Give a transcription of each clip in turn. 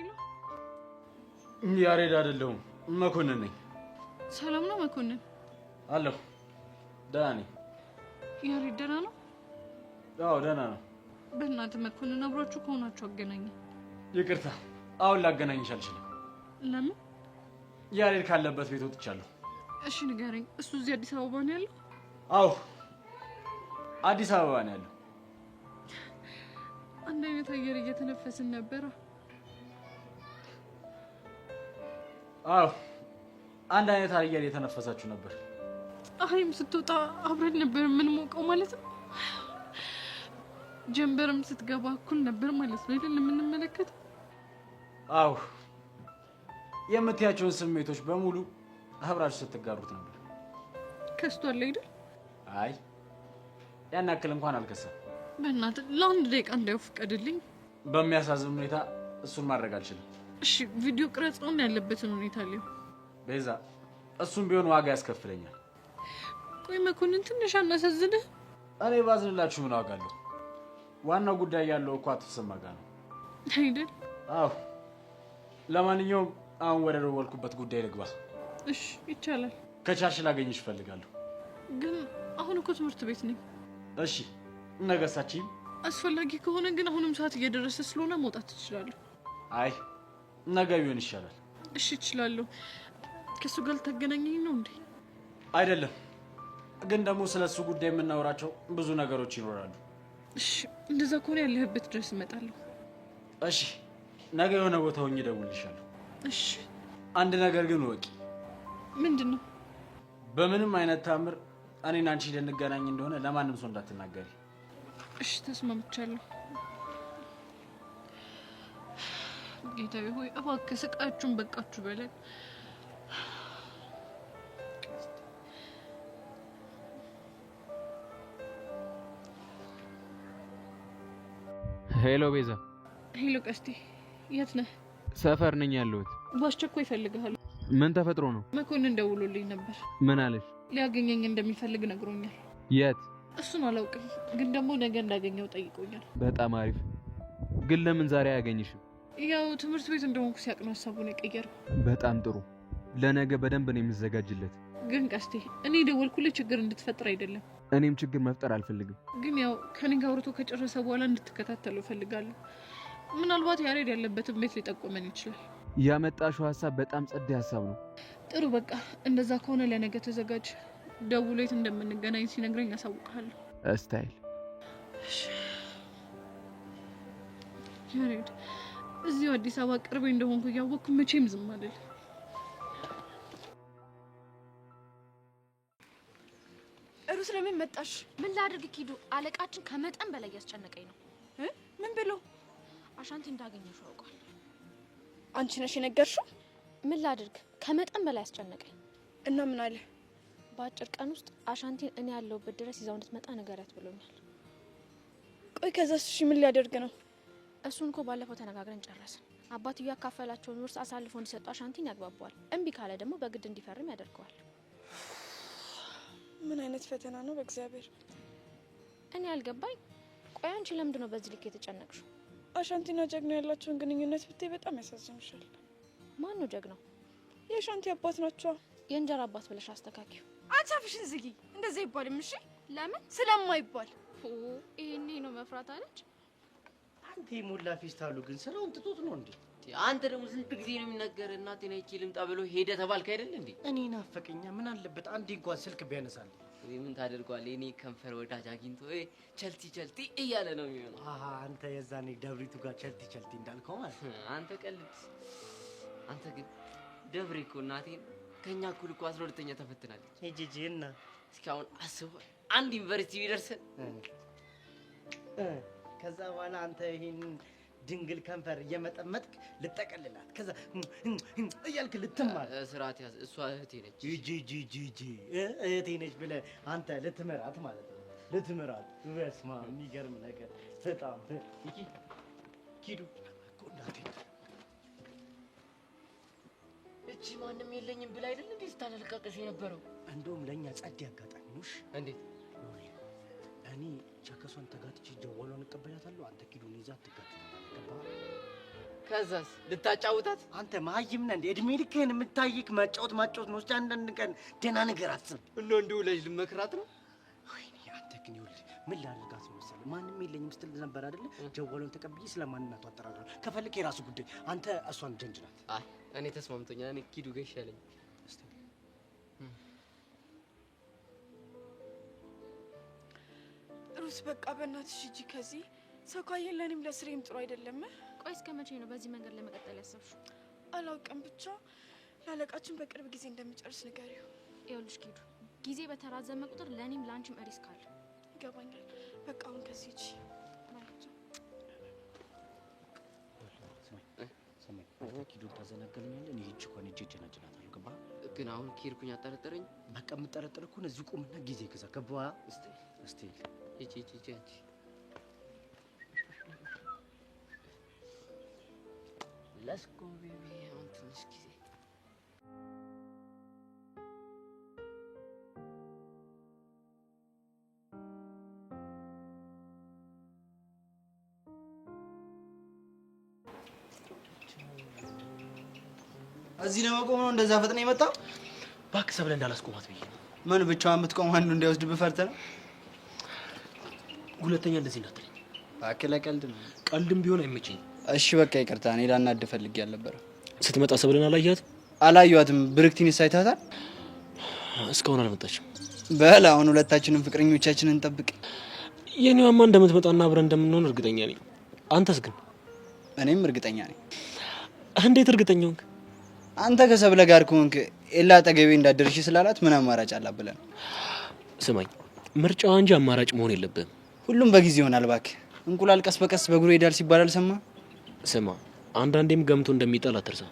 ያለው? ያሬድ አይደለሁም መኮንን ነኝ። ሰላም ነው መኮንን? አለሁ ደህና ነኝ። ያሬድ ደህና ነው? አዎ ደህና ነው። በእናትህ መኮንን አብራችሁ ከሆናችሁ አገናኝ። ይቅርታ አሁን ላገናኝሽ አልችልም። ለምን? ያሬድ ካለበት ቤት ወጥቻለሁ። እሺ ንገረኝ፣ እሱ እዚህ አዲስ አበባ ነው ያለው? አዎ አዲስ አበባ ነው ያለው። አንድ አይነት አየር እየተነፈስን ነበረ። አዎ አንድ አይነት አየር እየተነፈሳችሁ ነበር። ፀሐይም ስትወጣ አብረን ነበር የምንሞቀው ማለት ነው። ጀንበርም ስትገባ እኩል ነበር ማለት ነው አይደል የምንመለከተው? አዎ የምትያቸውን ስሜቶች በሙሉ አብራችሁ ስትጋሩት ነበር። ከስቷል አይደል? አይ ያን ያክል እንኳን አልከሰም። በእናትህ ለአንድ ደቂቃ እንዳይፈቀድልኝ። በሚያሳዝን ሁኔታ እሱን ማድረግ አልችልም። እሺ ቪዲዮ ቅረጽውን ያለበትን ሁኔታ ሊሆን ቤዛ፣ እሱም ቢሆን ዋጋ ያስከፍለኛል። ቆይ መኮንን ትንሽ አናሳዝንህ? እኔ ባዝንላችሁ ምን ዋጋ አለው? ዋናው ጉዳይ ያለው እኮ አቶ ተሰማ ጋር ነው አይደል? አዎ ለማንኛውም አሁን ወደ ደወልኩበት ጉዳይ ልግባ። እሺ ይቻላል። ከቻልሽ ላገኝሽ እፈልጋለሁ። ግን አሁን እኮ ትምህርት ቤት ነኝ። እሺ ነገሳችኝ። አስፈላጊ ከሆነ ግን አሁንም ሰዓት እየደረሰ ስለሆነ መውጣት ትችላለህ። አይ ነገ ቢሆን ይሻላል። እሺ እችላለሁ። ከሱ ጋር ልታገናኘኝ ነው እንዴ? አይደለም፣ ግን ደግሞ ስለሱ ጉዳይ የምናወራቸው ብዙ ነገሮች ይኖራሉ። እሺ እንደዛ ከሆነ ያለህበት ድረስ እመጣለሁ። እሺ ነገ የሆነ ቦታ ሆኜ እደውልልሻለሁ። እሺ አንድ ነገር ግን ወቂ። ምንድን ነው? በምንም አይነት ታምር እኔና አንቺ ልንገናኝ እንደሆነ ለማንም ሰው እንዳትናገሪ። እሺ ተስማምቻለሁ። ጌታዬ ሆይ እባክህ ስቃችሁን በቃችሁ በለን። ሄሎ ቤዛ። ሄሎ ቀስቴ፣ የት ነህ? ሰፈር ነኝ ያለሁት። በአስቸኳይ እፈልግሃለሁ። ምን ተፈጥሮ ነው? መኮንን ደውሎልኝ ነበር። ምን አለሽ? ሊያገኘኝ እንደሚፈልግ ነግሮኛል። የት? እሱን አላውቅም፣ ግን ደግሞ ነገ እንዳገኘው ጠይቆኛል። በጣም አሪፍ። ግን ለምን ዛሬ አያገኝሽም? ያው ትምህርት ቤት እንደሆንኩ ሲያቅ ነው ሀሳቡን የቀየረው። በጣም ጥሩ። ለነገ በደንብ ነው የምዘጋጅለት። ግን ቀስቴ፣ እኔ ደወልኩልህ ችግር እንድትፈጥር አይደለም። እኔም ችግር መፍጠር አልፈልግም። ግን ያው ከኔ ጋር አውርቶ ከጨረሰ በኋላ እንድትከታተለው እፈልጋለሁ። ምናልባት ያሬድ ያለበትን ቤት ሊጠቁመን ይችላል። ያመጣሽው ሀሳብ በጣም ጸዴ ሀሳብ ነው። ጥሩ፣ በቃ እንደዛ ከሆነ ለነገ ተዘጋጅ። ደውሎ የት እንደምንገናኝ ሲነግረኝ ያሳውቅሃለሁ። ስታይል። ያሬድ እዚሁ አዲስ አበባ ቅርቤ እንደሆንኩ እያወቅኩ መቼም ዝም አልል። ሩስ ለምን መጣሽ? ምን ላድርግ ኪዱ? አለቃችን ከመጠን በላይ ያስጨነቀኝ ነው። ምን ብሎ? አሻንቲ እንዳገኘሽ አውቃል። አንቺ ነሽ የነገርሽው? ምን ላድርግ ከመጠን በላይ ያስጨነቀኝ። እና ምን አለ? በአጭር ቀን ውስጥ አሻንቲን እኔ ያለሁበት ድረስ ይዛው እንድትመጣ ንገሪያት ብሎኛል። ቆይ ከዛስ እሺ ምን ሊያደርግ ነው? እሱን እኮ ባለፈው ተነጋግረን ጨረስን። አባትዬው ያካፈላቸውን ውርስ አሳልፎ እንዲሰጡ አሻንቲን ያግባባዋል። እምቢ ካለ ደግሞ በግድ እንዲፈርም ያደርገዋል። ምን አይነት ፈተና ነው በእግዚአብሔር። እኔ ያልገባኝ። ቆይ አንቺ ለምንድን ነው በዚህ ልክ የተጨነቅሽው? አሻንቲና ጀግና ያላቸውን ግንኙነት ብታይ በጣም ያሳዝኑሻል። ማን ነው ጀግናው? የአሻንቲ አባት ናቸው። የእንጀራ አባት ብለሽ አስተካኪው። አጻፍሽን ዝጊ። እንደዛ ይባልም። እሺ ለምን? ስለማይባል። ይሄኔ ነው መፍራት አለች። አንተ ሙላ ፌስታሉ ግን ስራውን ጥጦት ነው እንዴ? አንተ ደግሞ ስንት ጊዜ ነው የሚነገር? እናቴ ነይ ልምጣ ብሎ ሄደ ተባልክ አይደል እንዴ? እኔ ናፈቀኛ። ምን አለበት አንዴ እንኳን ስልክ ቢያነሳል። ምን ታደርጓለህ? እኔ ከንፈር ወዳጅ አግኝቶ ቸልቲ ቸልቲ እያለ ነው የሚሆነው። አንተ የዛኔ ደብሪቱ ጋር ቸልቲ ቸልቲ እንዳልከው ማለት አንተ ቀልድ። አንተ ግን ደብሬ እኮ እናቴን ከኛ እኩል እኮ 12ኛ ተፈትናለች። እጂጂና እስካሁን አስቡ አንድ ዩኒቨርሲቲ ቢደርሰን። ከዛ በኋላ አንተ ይሄን ድንግል ከንፈር እየመጠመጥክ ልጠቀልላት፣ ከዛ እያልክ ልትማር። ስርዓት ያዝ። እሷ እህቴ ነች። ጂጂጂጂ እህቴ ነች ብለህ አንተ ልትምራት ማለት ነው። ልትምራት። በስመ አብ የሚገርም ነገር በጣም ኪዱ እኮ እናቴ እቺ ማንም የለኝም ብላ አይደል እንዴ ስታለልቃቀሽ የነበረው? እንደውም ለኛ ጸዴ አጋጣሚ ነው። እሺ እንዴት? እኔ ቸከሷን ተጋትቼ ጀዋሏን እቀበላታለሁ። አንተ ኪዱን ይዛ ትጋትታለህ። ገባህ? ከዛስ ልታጫውታት? አንተ መሀይም ነህ እንዴ? እድሜ ልክህን የምታይክ ማጫወት ነው። እስኪ አንዳንድ ቀን ደህና ነገር አስብ። እንዲሁ ልጅ ልመክራት ነው? ወይኔ አንተ ግን ይኸውልህ ምን ላልጋት ነው መሰለህ? ማንም የለኝም ስትል ነበር አይደለ? ጀዋሉን ተቀብዬ ስለማንነቱ አጠራራለሁ። ከፈልክ የራሱ ጉዳይ። አንተ እሷን ጀንጅናት። አይ እኔ ተስማምቶኛል። እኔ ኪዱ ጋር ይሻለኝ። ሩስ በቃ በእናትሽ ሂጂ ከዚህ ሰው ካየን ለእኔም ለስሬም ጥሩ አይደለም። ቆይ እስከ መቼ ነው በዚህ መንገድ ለመቀጠል ያሰብሽው? አላውቅም፣ ብቻ ላለቃችን በቅርብ ጊዜ እንደምጨርስ ንገሪው። ይኸውልሽ ኪዱ፣ ጊዜ በተራዘመ ቁጥር ለእኔም ለአንቺም ሪስክ አለ። ይገባኛል። በቃ አሁን ከዚህ ሂጂ። ኪዱን ታዘናገልኛለህ። እኔ ሂጅ እንኳን ሂጅ ጀናጅናታለሁ። ገባህ? ግን አሁን ኪርኩኝ አጠረጠረኝ። በቃ የምጠረጥር እኮ ነው። እዚህ ቁምና ጊዜ ግዛ። ገባህ? እስቲ ሂጂ አንቺ Let's go baby. አሁን ትንሽ ጊዜ እዚህ ለመቆም ነው እንደዛ ፈጥነ የመጣው? እባክህ ሰብለ እንዳላስቆማት ብዬ ነው። ምን ብቻዋን የምትቆም አንዱ እንዳይወስድብህ ፈርተህ ነው? ሁለተኛ እንደዚህ እንዳትለኝ። እባክህ ለቀልድ ነው። ቀልድም ቢሆን አይመቸኝም። እሺ በቃ ይቅርታ። እኔ ላናድህ ፈልጌ አልነበረም። ስትመጣ ሰብለን አላየሃትም? አላየኋትም። ብርክቲን ሳይታታል? እስካሁን አልመጣችም። በል አሁን ሁለታችንም ፍቅረኞቻችንን እንጠብቅ። የኔዋማ እንደምትመጣና አብረን እንደምንሆን እርግጠኛ ነኝ። አንተስ ግን? እኔም እርግጠኛ ነኝ። እንዴት እርግጠኛ ሆንክ? አንተ ከሰብለ ጋር ከሆንክ ኤላ አጠገቤ እንዳደርሽ ስላላት ምን አማራጭ አላት ብለህ ነው? ስማኝ፣ ምርጫዋ እንጂ አማራጭ መሆን የለብህም። ሁሉም በጊዜ ይሆናል እባክህ። እንቁላል ቀስ በቀስ በእግሩ ይሄዳል ሲባል አልሰማህም? ስማ፣ አንዳንዴም ገምቶ እንደሚጣል አትርሳ።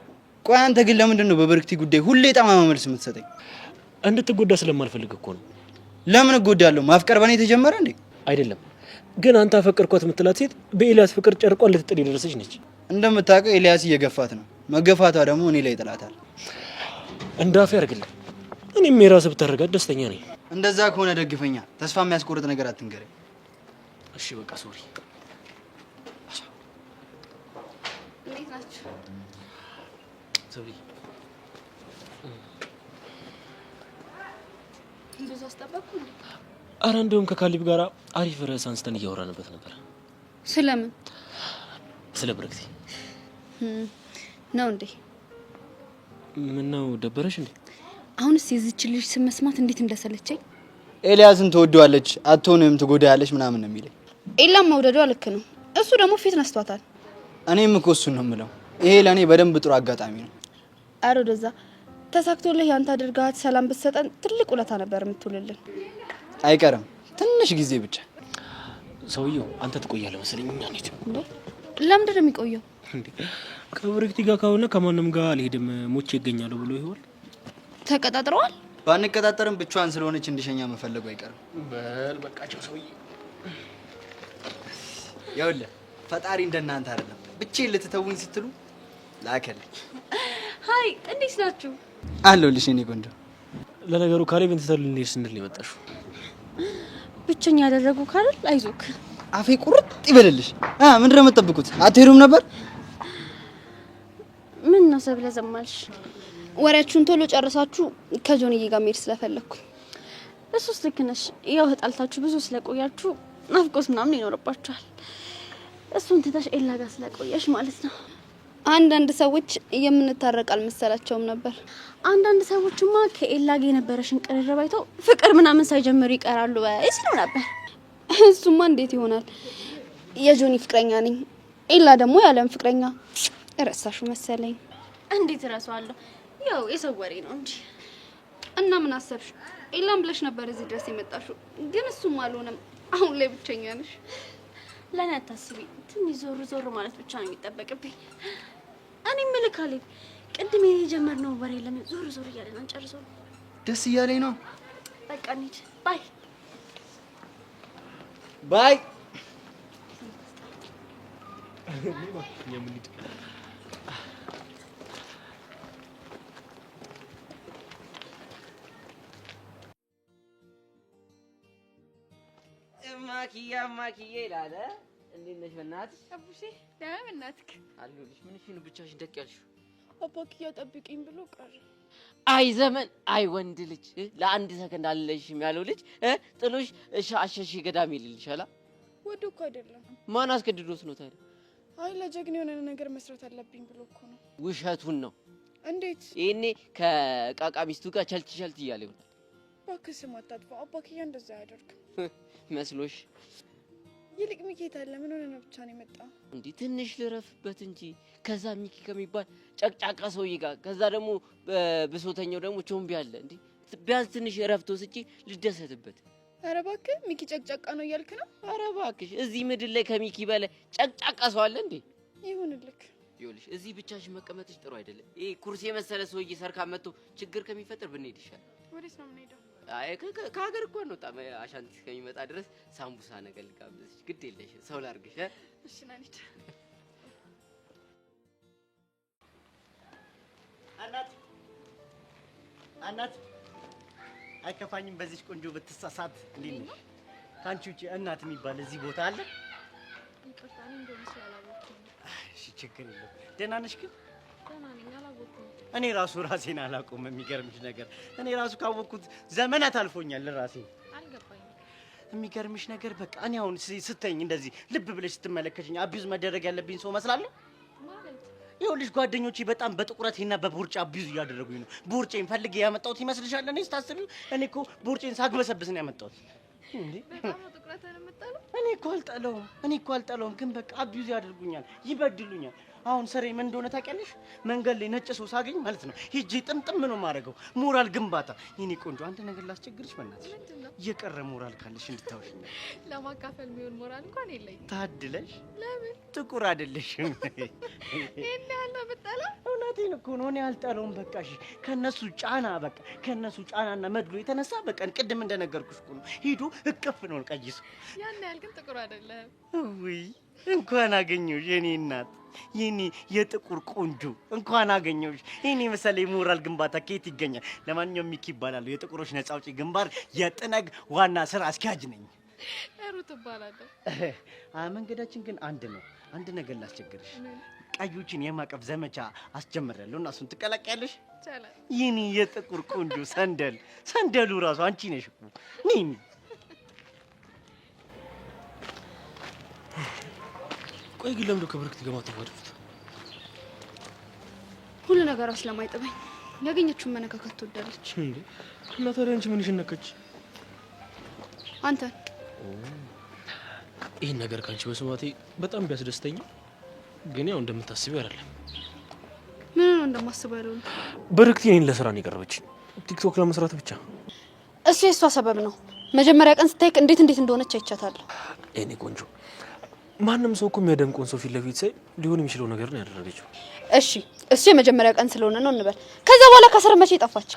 ቆይ አንተ ግን ለምንድን ነው በብርክቲ ጉዳይ ሁሌ ጠማማ መልስ የምትሰጠኝ? እንድትጎዳ ስለማልፈልግ እኮ ነው። ለምን እጎዳለሁ? ማፍቀር በእኔ ተጀመረ እንዴ? አይደለም ግን አንተ አፈቀርኳት የምትላት ሴት በኤልያስ ፍቅር ጨርቋን ልትጥል የደረሰች ነች። እንደምታውቀው ኤልያስ እየገፋት ነው። መገፋቷ ደግሞ እኔ ላይ ጥላታል። እንዳፍ ያርግልህ። እኔም የራስህ ብታረጋት ደስተኛ ነኝ። እንደዛ ከሆነ ደግፈኛ። ተስፋ የሚያስቆርጥ ነገር አትንገረኝ። እሺ በቃ ሶሪ። እንዴት ናችሁ? ሶሪ። ብዙ አስጠበቅኩ እንዴ? አረ እንደውም ከካሊብ ጋር አሪፍ ርዕስ አንስተን እያወራንበት ነበር። ስለምን? ስለ ብርክቲ ነው እንዴ? ምን ነው ደበረሽ እንዴ? አሁንስ የዚች ልጅ ስም መስማት እንዴት እንደሰለቸኝ። ኤልያስን ትወደዋለች አትሆንም ትጎዳያለች ምናምን ነው የሚለኝ። ኤላም መውደዷ ልክ ነው። እሱ ደግሞ ፊት ነስቷታል። እኔም እኮ እሱን ነው የምለው። ይሄ ለእኔ በደንብ ጥሩ አጋጣሚ ነው። አረ ወደዛ ተሳክቶልህ ያንተ አድርጋት ሰላም ብትሰጠን ትልቅ ውለታ ነበር የምትውልልን። አይቀርም ትንሽ ጊዜ ብቻ። ሰውየው አንተ ትቆያለህ መሰለኝ። እኛ ነኝ እንዴ? ለምንድን ነው የሚቆየው? እንዴ ከብርክቲ ጋር ከሆነ ከማንም ጋር አልሄድም ሞቼ ይገኛለሁ ብሎ ይሆናል። ተቀጣጥረዋል? ባንቀጣጠርም ብቻዋን ስለሆነች እንድሸኛ መፈለጉ አይቀርም። በል በቃቸው ሰውዬ። ይኸውልህ ፈጣሪ እንደናንተ አይደለም። ብቻዬን ልትተውኝ ስትሉ ላከልኝ። ሃይ እንዴት ናችሁ? አለሁልሽ የኔ ቆንጆ። ለነገሩ ካሌብን ትተን ልንሄድ ስንል ነው የመጣሽው። ብቸኛ ያደረጉ ካል አይዞክ። አፌ ቁርጥ ይበልልሽ። ምንድን ነው የምትጠብቁት? አትሄዱም ነበር? ምን ነው ሰብለ ዘማልሽ? ወሬያችሁን ቶሎ ጨርሳችሁ ከጆንዬ ጋር መሄድ ስለፈለኩ። እሱስ ልክ ነሽ። ያው ተጣልታችሁ ብዙ ስለቆያችሁ ናፍቆት ምናምን ይኖርባችኋል። እሱን ትተሽ ኤላ ጋር ስለቆየሽ ማለት ነው። አንዳንድ ሰዎች የምንታረቅ አልመሰላቸውም ነበር። አንዳንድ ሰዎችማ ከኤላ ጋር የነበረሽን ቅርርብ አይተው ፍቅር ምናምን ሳይጀምሩ ይቀራሉ ሲሉ ነበር። እሱማ እንዴት ይሆናል? የጆኒ ፍቅረኛ ነኝ፣ ኤላ ደግሞ ያለም ፍቅረኛ። ረሳሹ መሰለኝ። እንዴት እረሳዋለሁ? ያው የሰው ወሬ ነው እንጂ። እና ምን አሰብሽ? ኤላም ብለሽ ነበር እዚህ ድረስ የመጣሽው፣ ግን እሱም አልሆነም። አሁን ላይ ብቸኛ ነሽ። ለኔ አታስቢ። ትንሽ ዞር ዞር ማለት ብቻ ነው የሚጠበቅብኝ። እኔ ምልካሌ ቅድም የጀመርነው ወሬ ለምን ዞር ዞር እያለን አንጨርሰው? ደስ እያለኝ ነው። በቃ እንሂድ። ባይ ባይ። ማኪያ ይላል እንዴት ነሽ በእናትሽ? አቡሼ ደህና በእናትክ አለሁልሽ። ምንሽ ነው ብቻሽን ደቅ ያልሽው? አባክያ ጠብቂኝ ብሎ ቀረ። አይ ዘመን አይ ወንድ ልጅ ለአንድ ሰከንድ አለሽም ያለው ልጅ ጥሎሽ አሸሽ ገዳም ይልልሻላ። ወዶ እኮ አይደለም። ማን አስገድዶት ነው ታዲያ? አይ ለጀግና የሆነ ነገር መስራት አለብኝ ብሎ እኮ ነው። ውሸቱን ነው። እንዴት? ይሄኔ ከቃቃ ሚስቱ ጋር ቸልት እያለ ይሆናል። እባክህ ስም አታጥፋ። አባክያ እንደዛ አያደርግም መስሎሽ? ይልቅ ሚኪ ታለ ምን ሆነ ነው ብቻ ነው የመጣ? እንዴ ትንሽ ልረፍበት እንጂ ከዛ ሚኪ ከሚባል ጨቅጫቃ ሰውዬ ጋር ከዛ ደግሞ ብሶተኛው ደግሞ ቾምቢ አለ። እንዴ ቢያንስ ትንሽ እረፍት ወስጄ ልደሰትበት። ኧረ እባክህ ሚኪ ጨቅጫቃ ነው እያልክ ነው? ኧረ እባክሽ እዚህ ምድር ላይ ከሚኪ በላይ ጨቅጫቃ ሰው አለ እንዴ? ይሁንልክ። ይኸውልሽ እዚህ ብቻሽ መቀመጥሽ ጥሩ አይደለም። ይሄ ኩርሲ የመሰለ ሰውዬ ሰርካ መጥቶ ችግር ከሚፈጠር ብንሄድ ይሻላል። ወዴት ነው የምንሄደው? አይ ከሀገር እኮ ነው አሻንቲ እስከሚመጣ ድረስ ሳምቡሳ ነገር ልጋብዝሽ። ግድ የለሽ ሰው ላድርግሽ። እሺ ና እንሂድ። እናት አይከፋኝም በዚህ ቆንጆ ብትሳሳት። እንዴት ነሽ? ካንቺ ውጪ እናት የሚባል እዚህ ቦታ አለ? ይቅርታ እኔ እንደሆነ ስላላወቅኩኝ። እሺ ችግር የለም። ደህና ነሽ ግን? ደህና ነኝ። አላወቅኩም። እኔ ራሱ ራሴን አላውቀውም። የሚገርምሽ ነገር እኔ ራሱ ካወቅኩት ዘመናት አልፎኛል። ራሴ አልገባኝም። የሚገርምሽ ነገር በቃ እኔ አሁን ስተኝ እንደዚህ ልብ ብለሽ ስትመለከችኝ አቢዩዝ መደረግ ያለብኝ ሰው መስላለሁ? ማለት ይኸውልሽ ጓደኞቼ በጣም በጥቁረቴና በቦርጬ አቢዩዝ እያደረጉኝ ነው። ቦርጬን ፈልጌ ያመጣሁት ይመስልሻል? እኔ ስታስቢው እኔ እኮ ቦርጬን ሳግበሰብስ ነው ያመጣሁት። እንዴ በጣም ነው ጥቁረትን የምጠለው። እኔ እኮ አልጠላውም፣ ግን በቃ አቢዩዝ ያደርጉኛል፣ ይበድሉኛል። አሁን ስሬ ምን እንደሆነ ታውቂያለሽ? መንገድ ላይ ነጭ ሰው ሳገኝ ማለት ነው ሂጂ ጥምጥም ነው የማደርገው። ሞራል ግንባታ። የኔ ቆንጆ አንድ ነገር ላስቸግርሽ በእናትሽ። ምንድነው? የቀረ ሞራል ካለሽ እንድታወሽኝ። ለማካፈል የሚሆን ሞራል እንኳን የለኝም። ታድለሽ። ለምን? ጥቁር አይደለሽም። ይሄን ያህል ነው የምጠለው? እውነቴን እኮ ነው። እኔ አልጠላውም። በቃ እሺ፣ ከነሱ ጫናና መድሎ የተነሳ በቃ ቅድም እንደነገርኩሽ እኮ ነው ሂዱ እቅፍ ነው ቀይሱ። ያን ያህል ግን ጥቁር አይደለም። ውይ እንኳን አገኘሁሽ የኔ እናት፣ የኔ የጥቁር ቆንጆ እንኳን አገኘሁሽ። የኔ መሰለ ሞራል ግንባታ ከየት ይገኛል? ለማንኛውም ሚኪ ይባላል፣ የጥቁሮች ነፃ አውጪ ግንባር የጥነግ ዋና ስራ አስኪያጅ ነኝ። ሩት እባላለሁ። መንገዳችን ግን አንድ ነው። አንድ ነገር ላስቸግርሽ። ቀዮችን የማቀፍ ዘመቻ አስጀምራለሁ እና እሱን ትቀላቅያለሽ? ይቻላል። የኔ የጥቁር ቆንጆ ሰንደሉ ራሱ አንቺ ነሽ እኮ። ነኝ ቆይ ግን ለምንድነው ከብርክት ጋር ማተዋወዱት? ሁሉ ነገሯ ስለማይጥበኝ ያገኘችውን መነካከት ትወዳለች። እንዴ እና ታዲያ አንቺ ምንሽ ነከች? አንተ ይሄን ነገር ካንቺ በስማቴ በጣም ቢያስደስተኝ፣ ግን ያው እንደምታስቢው አይደለም። ምን ነው እንደማስበው ያለው? ብርክት እኔን ለስራ ነው የቀረበችኝ፣ ቲክቶክ ለመስራት ብቻ። እሱ የሷ ሰበብ ነው። መጀመሪያ ቀን ስታይክ እንዴት እንደሆነች አይቻታለሁ። እኔ ቆንጆ ማንም ሰው እኮ የሚያደንቀውን ሰው ፊት ለፊት ሳይ ሊሆን የሚችለው ነገር ነው ያደረገችው። እሺ እሱ የመጀመሪያ ቀን ስለሆነ ነው እንበል። ከዛ በኋላ ከስር መቼ ጠፋች?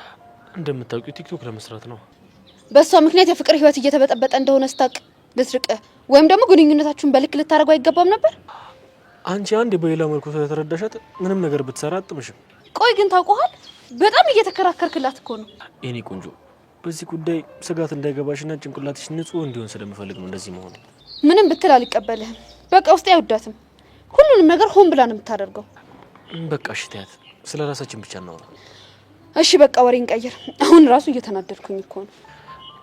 እንደምታውቂው ቲክቶክ ለመስራት ነው። በሷ ምክንያት የፍቅር ህይወት እየተበጠበጠ እንደሆነ ስታውቅ ልትርቅ ወይም ደግሞ ግንኙነታችሁን በልክ ልታደርገው አይገባም ነበር? አንቺ አንድ በሌላ መልኩ ስለተረዳሻት ምንም ነገር ብትሰራ አጥምሽም። ቆይ ግን ታውቀዋል፣ በጣም እየተከራከርክላት እኮ ነው። እኔ ቆንጆ በዚህ ጉዳይ ስጋት እንዳይገባሽና ጭንቅላትሽ ንጹህ እንዲሆን ስለምፈልግ ነው እንደዚህ መሆኑ። ምንም ብትል አልቀበልህም። በቃ ውስጥ አይወዳትም። ሁሉንም ነገር ሆን ብላ ነው የምታደርገው። በቃ እሺ ተያት፣ ስለ ራሳችን ብቻ እናውራ። እሺ በቃ ወሬን ቀይር። አሁን ራሱ እየተናደድኩኝ እኮ ነው።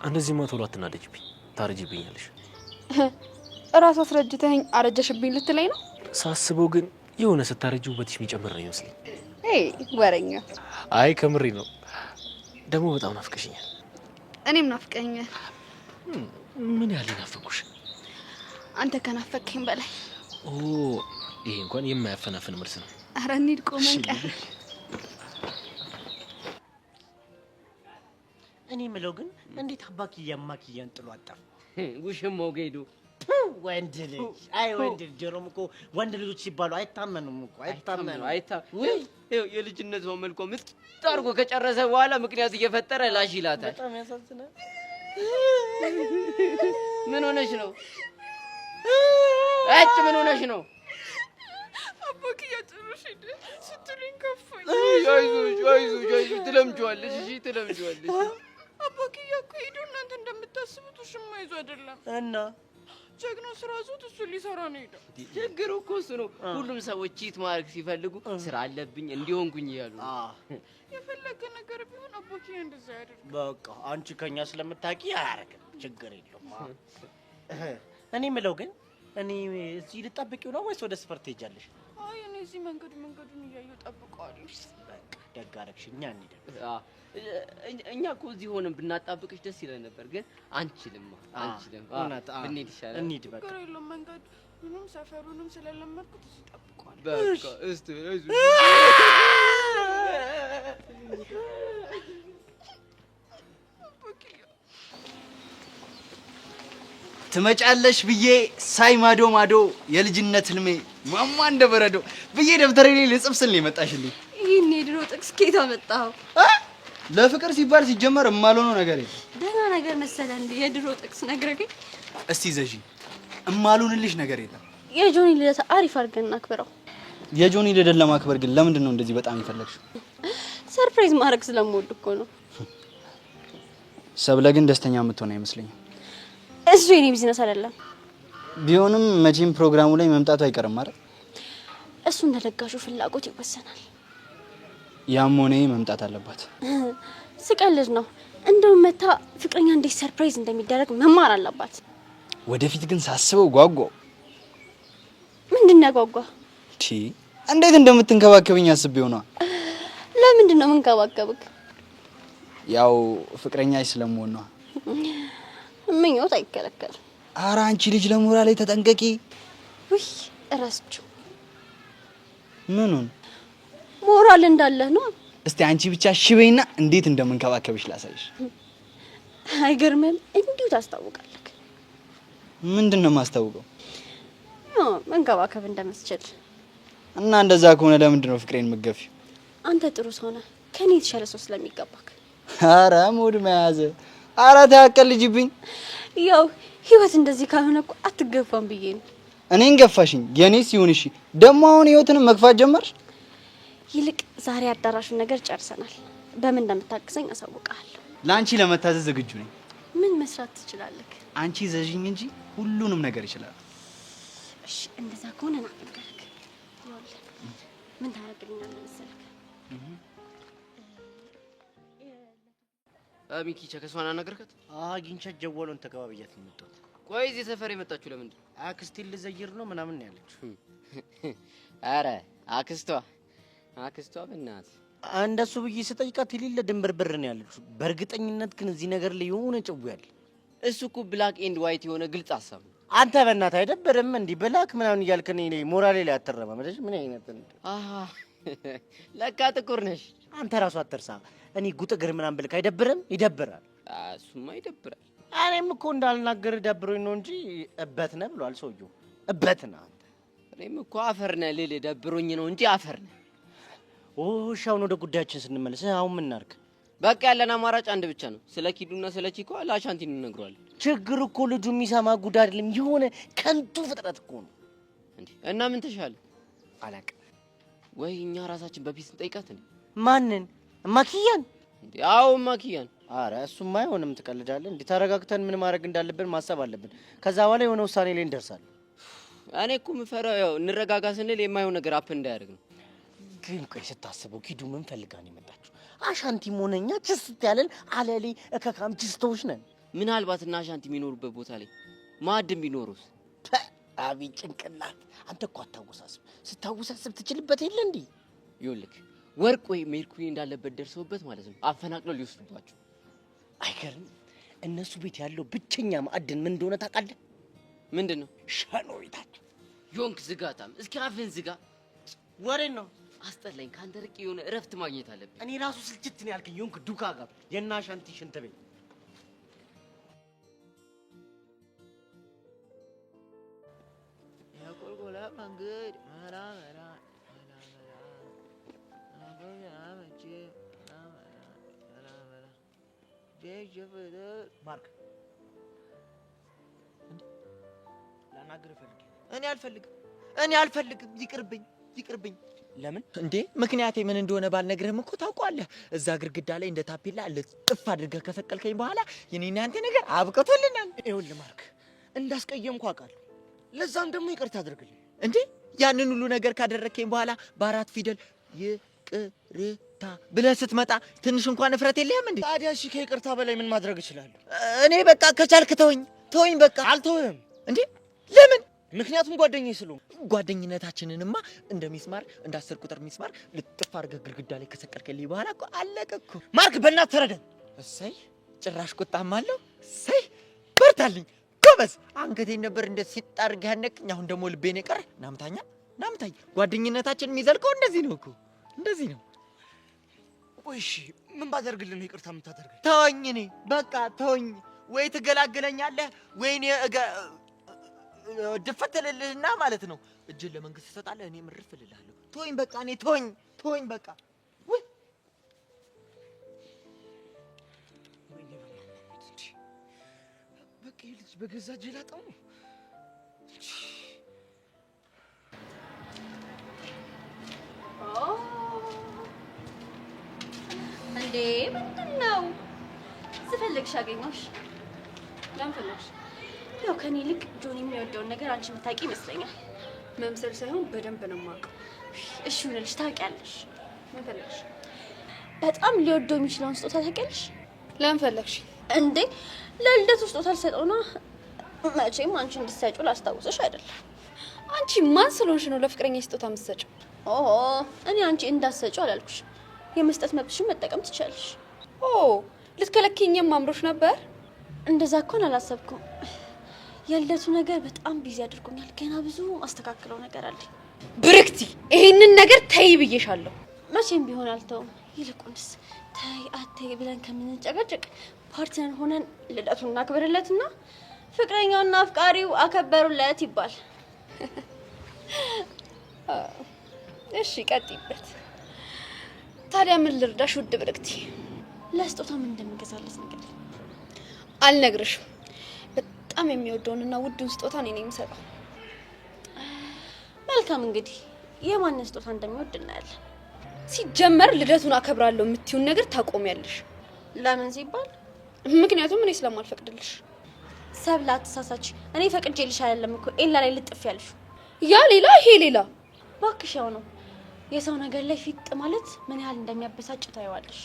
እንደዚህማ ቶሎ አትናደጅብኝ፣ ታረጅብኛለሽ። ራስ አስረጅተኸኝ አረጀሽብኝ ልትለኝ ነው? ሳስበው ግን የሆነ ስታረጅ ውበትሽ የሚጨምር ነው ይመስለኝ። ወሬኛ። አይ ከምሬ ነው። ደግሞ በጣም ናፍቀሽኛል። እኔም ናፍቀኛል። ምን ያህል ናፈኩሽ? አንተ ከናፈቀኝ በላይ። ይሄ እንኳን የማያፈናፍን መልስ ነው። ኧረ እንሂድ፣ ቆመን ቀር። እኔ የምለው ግን እንዴት አባክያን ጥሎ አጣፍ? ውሽማው ጌዱ ወንድ ልጅ ወንድ ልጅ ጀሮም እኮ ወንድ ልጆች ሲባሉ አይታመኑም እኮ ወይ የልጅነት መልኳ ምጥ አድርጎ ከጨረሰ በኋላ ምክንያት እየፈጠረ ላሽ ይላታል። በጣም ያሳዝናል። ምን ሆነሽ ነው? ምን ሆነሽ ነው? አባክያ ጭሩሽ ሄደ ስትሉኝ ከፋኝ። አይዞሽ ትለምጂዋለሽ። እሺ ትለምጂዋለሽ። አባክያ እኮ ሄዶ እናንተ እንደምታስቡት ውሽማ ይዞ አይደለም። እና ጀግና ስራ ዞት እሱ ሊሰራ ነው ሄደ። ችግሩ እኮ እሱ ነው። ሁሉም ሰዎች ቺት ማድረግ ሲፈልጉ ስራ አለብኝ እንዲሆንኩኝ እያሉ የፈለገ ነገር ቢሆን አባቴ እንደዛ ያደርግ። በቃ አንቺ ከኛ ስለምታውቂ አያረግም፣ ችግር የለውም። እኔ የምለው ግን እኔ እዚህ ልጠብቂው ነው ወይስ ወደ ሰፈር ትሄጃለሽ? አይ እኔ እዚህ መንገዱን እያየሁ ጠብቀዋለሁ። በቃ ደግ አደረግሽ። እኛ እንሂድ። እኛ እኮ እዚህ ሆነን ብናጣብቅሽ ደስ ይለን ነበር፣ ግን አንችልም። ብንሄድ ይሻላል። እንሂድ በቃ። ችግር የለውም። መንገዱንም ሰፈሩንም ስለለመድኩት እዚህ ጠብቀዋለሁ። በቃ እስቲ ትመጫለሽ ብዬ ሳይ ማዶ ማዶ የልጅነት ህልሜ ማማ እንደበረዶ ብዬ ደብተሬ ላይ ልጽፍ ስል የመጣሽልኝ ይሄን የድሮ ጥቅስ ከየት አመጣኸው? ለፍቅር ሲባል ሲጀመር እማልሆነው ነገር የለም። ደህና ነገር መሰለህ እንዴ? የድሮ ጥቅስ ነግረኸኝ። እስቲ ዘዢ እማልሆንልሽ ነገር የለም። የጆኒ ልደት አሪፍ አድርገን እናክብረው። የጆኒ ልደት ለማክበር ግን ለምንድን ነው እንደዚህ በጣም ይፈለግሽው? ሰርፕራይዝ ማድረግ ስለምወድ እኮ ነው። ሰብለ ግን ደስተኛ የምትሆን አይመስለኝም። እሱ የኔ ቢዝነስ አይደለም። ቢሆንም መቼም ፕሮግራሙ ላይ መምጣቱ አይቀርም አይደል? እሱ እንደ ደጋሹ ፍላጎት ይወሰናል። ያም ሆነ መምጣት አለባት። ስቀልድ ነው። እንደውም መታ ፍቅረኛ እንዴት ሰርፕራይዝ እንደሚደረግ መማር አለባት። ወደፊት ግን ሳስበው ጓጓው። ምንድን ነው ያጓጓ? እንዴት እንደምትንከባከብኝ አስቤው ነው። ለምንድን ነው የምንከባከብክ? ያው ፍቅረኛሽ ስለምሆን ነው። ምኞት አይከለከልም። ኧረ አንቺ ልጅ ለሞራሌ ተጠንቀቂ። ውይ እረስችሁ። ምኑን? ሞራል እንዳለህ ነው። እስቲ አንቺ ብቻ ሽበይና እንዴት እንደምንከባከብሽ ላሳይሽ። አይገርምም? እንዲሁ ታስታውቃለህ። ምንድን ነው የማስታውቀው? መንከባከብ እንደመስችል። እና እንደዛ ከሆነ ለምንድን ነው ፍቅሬን የምትገፊው? አንተ ጥሩ ሰው ነህ፣ ከኔ የተሻለ ሰው ስለሚገባክ። ኧረ ሙድ መያዘ። ኧረ ታቀልጂብኝ። ያው ህይወት እንደዚህ ካልሆነ እኮ አትገፋም ብዬ ነው። እኔን ገፋሽኝ፣ የኔስ ይሁን። እሺ ደግሞ አሁን ህይወትንም መግፋት ጀመርሽ። ይልቅ ዛሬ አዳራሹን ነገር ጨርሰናል። በምን እንደምታግዘኝ አሳውቃለሁ። ለአንቺ ለመታዘዝ ዝግጁ ነኝ። ምን መስራት ትችላለህ? አንቺ ዘዥኝ እንጂ ሁሉንም ነገር ይችላል። እሺ እንደዛ ከሆነ ና ልንገርህ። ይኸውልህ ምን ታደርግልኛለህ መሰለህ? ሚኪ ቸከሷን አናገርካት? አግኝቻት ጀወሎን ተቀባብያት ነው የመጣሁት። ቆይ እዚህ ሰፈር የመጣችሁ ለምንድን? አክስቴን ልዘይር ነው ምናምን ነው ያለችው። አረ አክስቷ በእናት እንደሱ ብዬ ስጠይቃት የሌለ ድንብርብር ነው ያለችው። በእርግጠኝነት ግን እዚህ ነገር ላይ የሆነ ጭው ያለ። እሱ እኮ ብላክ ኤንድ ዋይት የሆነ ግልጽ ሀሳብ ነው። አንተ በእናትህ አይደብርም? እንዲህ ብላክ ምናምን እያልክ እኔ ሞራሌ ላይ አትረማመደሽ። ምን አይነት ለካ ጥቁር ነሽ አንተ። ራሱ አትርሳ። እኔ ጉጥግር ምናምን ብልክ አይደብርም? ይደብራል። እሱማ ይደብራል። እኔም እኮ እንዳልናገር ደብሮኝ ነው እንጂ እበት ነህ ብሏል ሰውዬው። እበት ነህ አንተ። እኔም እኮ አፈር ነህ ልልህ ደብሮኝ ነው እንጂ አፈር ነህ። እሺ አሁን ወደ ጉዳያችን ስንመለስ አሁን ምን እናድርግ? በቃ ያለን አማራጭ አንድ ብቻ ነው። ስለ ኪዱና ስለ ቺኳ ለአሻንቲን እንነግረዋለን። ችግር እኮ ልጁ የሚሰማ ጉድ አይደለም፣ የሆነ ከንቱ ፍጥረት እኮ ነው። እንዴ እና ምን ተሻለ? አላውቅም። ወይ እኛ ራሳችን በፊት እንጠይቃት እንዴ? ማንን? ማኪያን? እንዴ አዎ ማኪያን። አረ እሱማ አይሆንም። ትቀልዳለህ እንዴ? ተረጋግተን ምን ማድረግ እንዳለብን ማሰብ አለብን። ከዛ በኋላ የሆነ ውሳኔ ላይ እንደርሳለን። እኔ እኮ የምፈራው ያው እንረጋጋ ስንል የማይሆን ነገር አፕ እንዳያደርግ ነው። ግን ቆይ ስታስበው ኪዱ ምን ፈልጋ ነው የመጣችው? አሻንቲም ሆነ እኛ ችስት ያለን አለሌ እከካም ችስቶች ነን። ምናልባት እና አሻንቲ የሚኖሩበት ቦታ ላይ ማዕድን ቢኖሩስ? አቤት ጭንቅላት! አንተ እኮ አታወሳስብ። ስታወሳስብ ትችልበት የለ እንዴ? ይኸውልህ ወርቅ ወይ ሜርኩሪ እንዳለበት ደርሰውበት ማለት ነው አፈናቅለው ሊወስዱባቸው። አይገርም? እነሱ ቤት ያለው ብቸኛ ማዕድን ምን እንደሆነ ታውቃለህ? ምንድን ነው? ሸኖ ቤታቸው። ዮንክ ዝጋታም፣ እስኪ አፍህን ዝጋ። ወሬ ነው። አስጠላኝ። ከአንተ ርቄ የሆነ እረፍት ማግኘት አለብኝ። እኔ ራሱ ስልችት ነው ያልከኝ። ዮንክ ዱካ ጋር የና አሻንቲ ሽንት ቤት የቆልቆላ መንገድ መራ ማርክ ላናግርህ ፈልጌ። እኔ አልፈልግም። ይቅርብኝ። ለምን እንዴ? ምክንያቴ ምን እንደሆነ ባልነግርህም እኮ ታውቀዋለህ። እዛ ግድግዳ ላይ እንደ ታፔላ ልጥፍ አድርገህ ከሰቀልከኝ በኋላ የኔና አንተ ነገር አብቅቶልናል። ይኸውልህ ማርክ፣ እንዳስቀየምኩ አውቃለሁ። ለዛም ደግሞ ይቅርታ አድርግልኝ። እንዴ ያንን ሁሉ ነገር ካደረከኝ በኋላ በአራት ፊደል ይቅርታ ብለህ ስትመጣ ትንሽ እንኳን እፍረት የለህም እንዴ? ታዲያ እሺ ከይቅርታ በላይ ምን ማድረግ እችላለሁ? እኔ በቃ ከቻልክ ተወኝ በቃ። አልተውህም። እንዴ ለምን? ምክንያቱም ጓደኛዬ ስለሆንክ። ጓደኝነታችንንማ እንደ ሚስማር እንደ 10 ቁጥር ሚስማር ልጥፍ አድርገህ ግድግዳ ላይ ከሰቀልከልኝ በኋላ እኮ አለቀ እኮ። ማርክ በእናትህ ተረዳኝ። እሰይ ጭራሽ ቁጣም አለው። እሰይ በርታልኝ ጎበዝ። አንገቴን ነበር እንደ ሲጥ አድርገህ ያነቅኝ። አሁን ደግሞ ልቤን የቀረ ናምታኛ ናምታኝ። ጓደኝነታችን የሚዘልቀው እንደዚህ ነው እኮ እንደዚህ ነው። ቆይ እሺ ምን ባደርግልህ ነው ይቅርታ የምታደርገኝ? ተወኝ፣ እኔ በቃ ተወኝ። ወይ ትገላገለኛለህ ወይ እኔ ድፈትልልህና ማለት ነው እጅን ለመንግስት ትሰጣለህ፣ እኔ ምርፍ እልልሃለሁ። ተወኝ በቃ እኔ ተወኝ በቃ። በቃ ይህ ልጅ በገዛ እጄ ላጣው ነው። እንዴ ምንድን ነው? ስፈልግሽ አገኘሁሽ። ለምን ፈለግሽ? ያው ከኔ ይልቅ ጆኒ የሚወደውን ነገር አንቺ የምታውቂ ይመስለኛል። መምሰል ሳይሆን በደንብ ነው የማውቀው። እሺ ሆነልሽ ታውቂያለሽ። ምን ፈለግሽ? በጣም ሊወደው የሚችለውን ስጦታ ታውቂያለሽ? ለምን ፈለግሽ? እንዴ ለልደቱ ስጦታ ልሰጠው ነው። መቼም አንቺ እንድትሰጪው ላስታውስሽ አይደለም። አንቺ ማን ስለሆንሽ ነው ለፍቅረኛ ስጦታ የምትሰጪው? ኦሆ እኔ አንቺ እንዳትሰጪው አላልኩሽ። የመስጠት መብትሽን መጠቀም ትችያለሽ። ኦ ልትከለኪኝም አምሮሽ ነበር? እንደዛ እኮን አላሰብኩም። የልደቱ ነገር በጣም ቢዚ አድርጎኛል። ገና ብዙ ማስተካከለው ነገር አለኝ። ብርክቲ ይሄንን ነገር ተይ ብዬሻለሁ። መቼም ቢሆን አልተውም። ይልቁንስ ተይ አተይ ብለን ከምንጨቀጭቅ ፓርትነር ሆነን ልደቱን እናክብርለትና ፍቅረኛውና አፍቃሪው አከበሩለት ይባል። እሺ ቀጥይበት። ታዲያ ምን ልርዳሽ ውድ ብርክቲ? ለስጦታ ምን እንደምገዛለት ነገር አልነግርሽም። በጣም የሚወደውንና ውዱን ስጦታ እኔ ነኝ የምሰጠው። መልካም እንግዲህ የማንን ስጦታ እንደሚወድ እናያለን። ሲጀመር ልደቱን አከብራለሁ የምትይውን ነገር ታቆሚያለሽ። ለምን ሲባል? ምክንያቱም እኔ ስለማልፈቅድልሽ። ሰብለ አትሳሳች። እኔ ፈቅጄልሽ አይደለም እኮ ኤላ ላይ ልጥፍ ያልሽ። ያ ሌላ ይሄ ሌላ። እባክሽ ያው ነው። የሰው ነገር ላይ ፊጥ ማለት ምን ያህል እንደሚያበሳጭ ታይዋለሽ።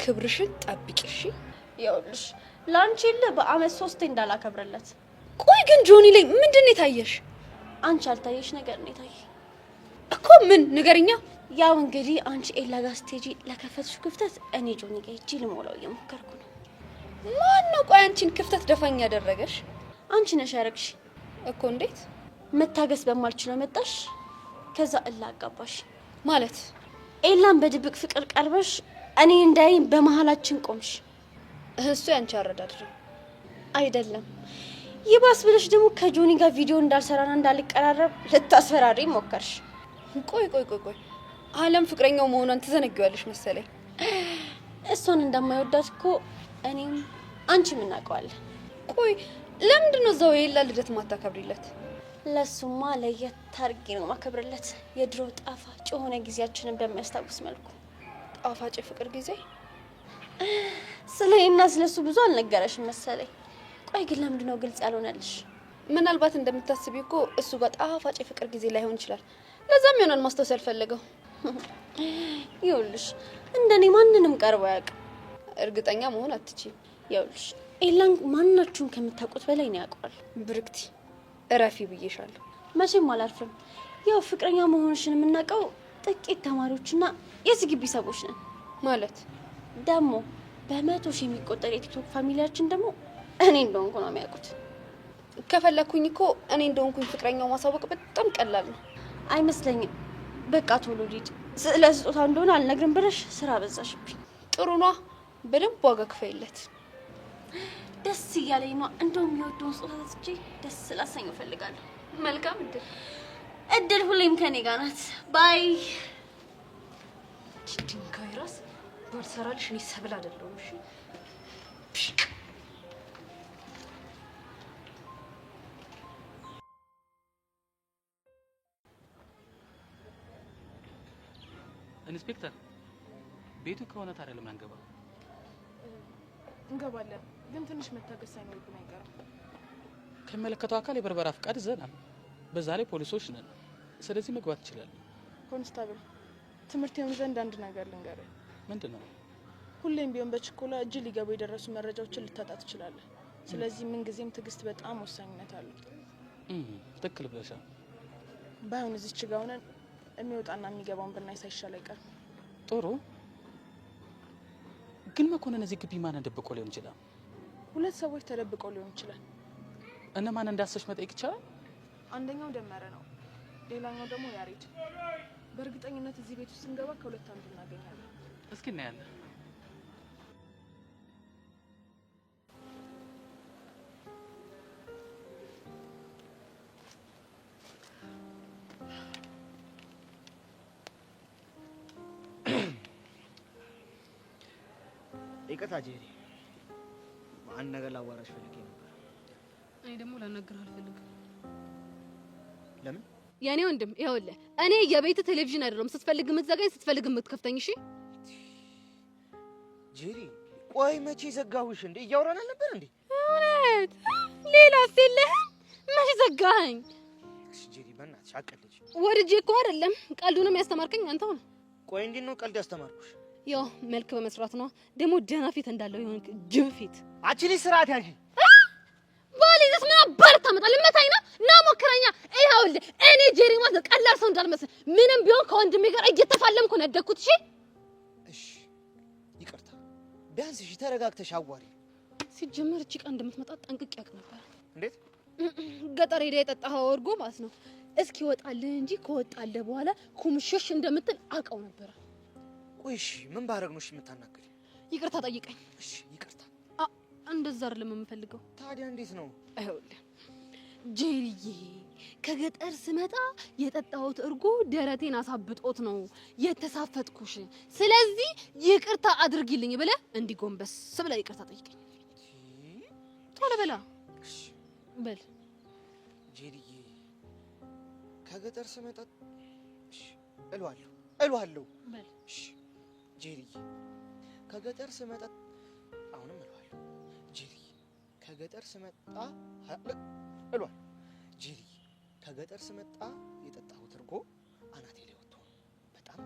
ክብርሽን ጠብቂ እሺ። ይኸውልሽ ላንቺ በአመት 3 እንዳላከብረለት። ቆይ ግን ጆኒ ላይ ምንድን ነው የታየሽ? አንቺ አልታየሽ ነገር ነው የታየ እኮ። ምን ንገሪኛ። ያው እንግዲህ አንቺ ኤላ ጋር ስትሄጂ ለከፈትሽ ክፍተት እኔ ጆኒ ጋር ሂጂ ልሞላው እየሞከርኩ ነው። ማን ነው ቆይ አንቺን ክፍተት ደፋኝ ያደረገሽ? አንቺ ነሽ ያደረግሽ እኮ። እንዴት? መታገስ በማልችለው መጣሽ፣ ከዛ እላ አጋባሽ ማለት። ኤላን በድብቅ ፍቅር ቀርበሽ እኔ እንዳይ በመሃላችን ቆምሽ። እሱ ያንቺ አረዳድ ነው አይደለም። ይባስ ብለሽ ደግሞ ከጆኒ ጋር ቪዲዮ እንዳልሰራና እንዳልቀራረብ ልታስፈራሪ ሞከርሽ። ቆይ አለም ፍቅረኛው መሆኗን ትዘነጊዋለሽ መሰለኝ። እሷን እንደማይወዳት እኮ እኔም አንቺም እናውቀዋለን። ቆይ ለምንድን ነው እዛው የኤላ ልደት ማታከብሪለት? ለሱማ ለየት አድርጌ ነው ማከብርለት። የድሮ ጣፋጭ የሆነ ጊዜያችንን በሚያስታውስ መልኩ። ጣፋጭ ፍቅር ጊዜ? ስለኔና ስለሱ ብዙ አልነገረሽም መሰለኝ። ቆይ ግን ለምንድን ነው ግልጽ ያልሆነልሽ? ምናልባት እንደምታስቢው እኮ እሱ ጋር ጣፋጭ ፍቅር ጊዜ ላይሆን ይችላል። ለዛም ይሆናል ማስታወስ ያልፈለገው። ይኸውልሽ እንደኔ ማንንም ቀርቦ አያውቅም። እርግጠኛ መሆን አትችይም። ይኸውልሽ ኤላን ማናችሁም ከምታውቁት በላይ ነው ያውቀዋል። ብርክቲ እረፊ ብዬሻለሁ። መቼም አላርፍም። ያው ፍቅረኛ መሆንሽን የምናውቀው ጥቂት ተማሪዎችና የዚህ ግቢ ሰዎች ነን። ማለት ደግሞ በ100 ሺህ የሚቆጠር የቲክቶክ ፋሚሊያችን ደግሞ እኔ እንደሆንኩ ነው የሚያውቁት። ከፈለኩኝ እኮ እኔ እንደሆንኩኝ ፍቅረኛው ማሳወቅ በጣም ቀላል ነው። አይመስለኝም። በቃ ቶሎ ሊድ። ስለ ስጦታ እንደሆነ አልነግርም ብለሽ ስራ በዛሽብኝ። ጥሩ ኗ፣ በደንብ ዋጋ ክፈይለት። ደስ እያለኝ ነው። እንደውም የሚወደውን ስጦታ ተስቼ ደስ ላሰኘው እፈልጋለሁ። መልካም እድል። እድል ሁሌም ከኔ ጋር ናት። ባይ። ድንጋይ ራስ ባልሰራልሽ እኔ ሰብል አይደለሁም። እሺ ኢንስፔክተር፣ ቤቱ ከሆነ ታዲያ ለምን አንገባ? እንገባለን፣ ግን ትንሽ መታገስ ሳይኖርብን አይቀርም። ከመለከተው አካል የበርበራ ፍቃድ ይዘናል። በዛ ላይ ፖሊሶች ነን። ስለዚህ መግባት ይችላል። ኮንስታብል ትምህርት ይሁን ዘንድ አንድ ነገር ልንገርህ። ምንድነው? ሁሌም ቢሆን በችኮላ እጅ ሊገቡ የደረሱ መረጃዎችን ልታጣ ትችላለህ። ስለዚህ ምን ጊዜም ትዕግስት በጣም ወሳኝነት አለው። ትክክል ብለሻል። ባይሆን እዚች ጋር ሆነን የሚወጣና የሚገባውን ብናይ ሳይሻል አይቀርም። ጥሩ። ግን መኮንን እዚህ ግቢ ማን ደብቆ ሊሆን ይችላል? ሁለት ሰዎች ተደብቀው ሊሆን ይችላል። እነማን እንዳሰሽ መጠየቅ ይቻላል? አንደኛው ደመረ ነው፣ ሌላኛው ደግሞ ያሬድ። በእርግጠኝነት እዚህ ቤት ውስጥ ስንገባ ከሁለት አንዱ እናገኛለን። እስኪ እናያለን። ይቅርታ ጄሪ፣ አንድ ነገር ላዋራሽ ፈልጌ ነበር። እኔ ደግሞ ላናግርህ አልፈልግም። ለምን? የኔ ወንድም ይኸውልህ፣ እኔ የቤት ቴሌቪዥን አይደለም ስትፈልግ የምትዘጋኝ ስትፈልግ የምትከፍተኝ። እሺ ጄሪ፣ ቆይ መቼ ዘጋሁሽ እንዴ? እያወራን ነበር እንዴ? እውነት ሌላስ የለህም? መቼ ዘጋኸኝ? እሺ ጄሪ፣ በእናትሽ አቀልጅ። ወድጄ እኮ አይደለም፣ ቀልዱንም ያስተማርከኝ አንተው ነህ። ቆይ እንዴት ነው ቀልድ ያስተማርኩሽ? ያው መልክ በመስራት ነው። ደግሞ ደህና ፊት እንዳለው የሆነ ጅብ ፊት። አችሊ ስርዓት ያዢ። ባሊዝስ ምን አባር ታመጣለህ? መታኝ ነው እና ሞክረኛ። ይኸውልህ እኔ ጄሪ ማለት ቀላል ሰው እንዳልመስል ምንም ቢሆን ከወንድሜ ጋር እየተፋለምኩ ነው ያደግኩት። እሺ እሺ፣ ይቅርታ። ቢያንስ እሺ ተረጋግተሽ አዋሪ። ሲጀመር እቺ ቀን እንደምትመጣ ጠንቅቄ ያውቅ ነበር። እንዴት? ገጠር ሄዳ የጠጣኸው እርጎ ማለት ነው እስኪ ወጣልህ እንጂ ከወጣልህ በኋላ ኩምሽሽ እንደምትል አውቀው ነበር። ቆይ እሺ ምን ባረግ ነው እሺ የምታናግሪ? ይቅርታ ጠይቀኝ። እሺ ይቅርታ። እንደዛ አይደለም የምፈልገው። ታዲያ እንዴት ነው? አይውልህ ጄሪዬ፣ ከገጠር ስመጣ የጠጣሁት እርጎ ደረቴን አሳብጦት ነው የተሳፈጥኩሽ። ስለዚህ ይቅርታ አድርጊልኝ ብለህ እንዲጎንበስ ብለህ ይቅርታ ጠይቀኝ። ቶሎ በላ። እሺ በል ጄሪዬ፣ ከገጠር ስመጣ እሺ እሏለሁ። በል እሺ ጄሪዬ፣ ከገጠር ስመጣ አሁንም እሏለሁ። ጄሪዬ፣ ከገጠር ስመጣ እሏል። ጄሪዬ፣ ከገጠር ስመጣ የጠጣሁት እርጎ አናቴ ላይ ወጥቶ ነው። በጣም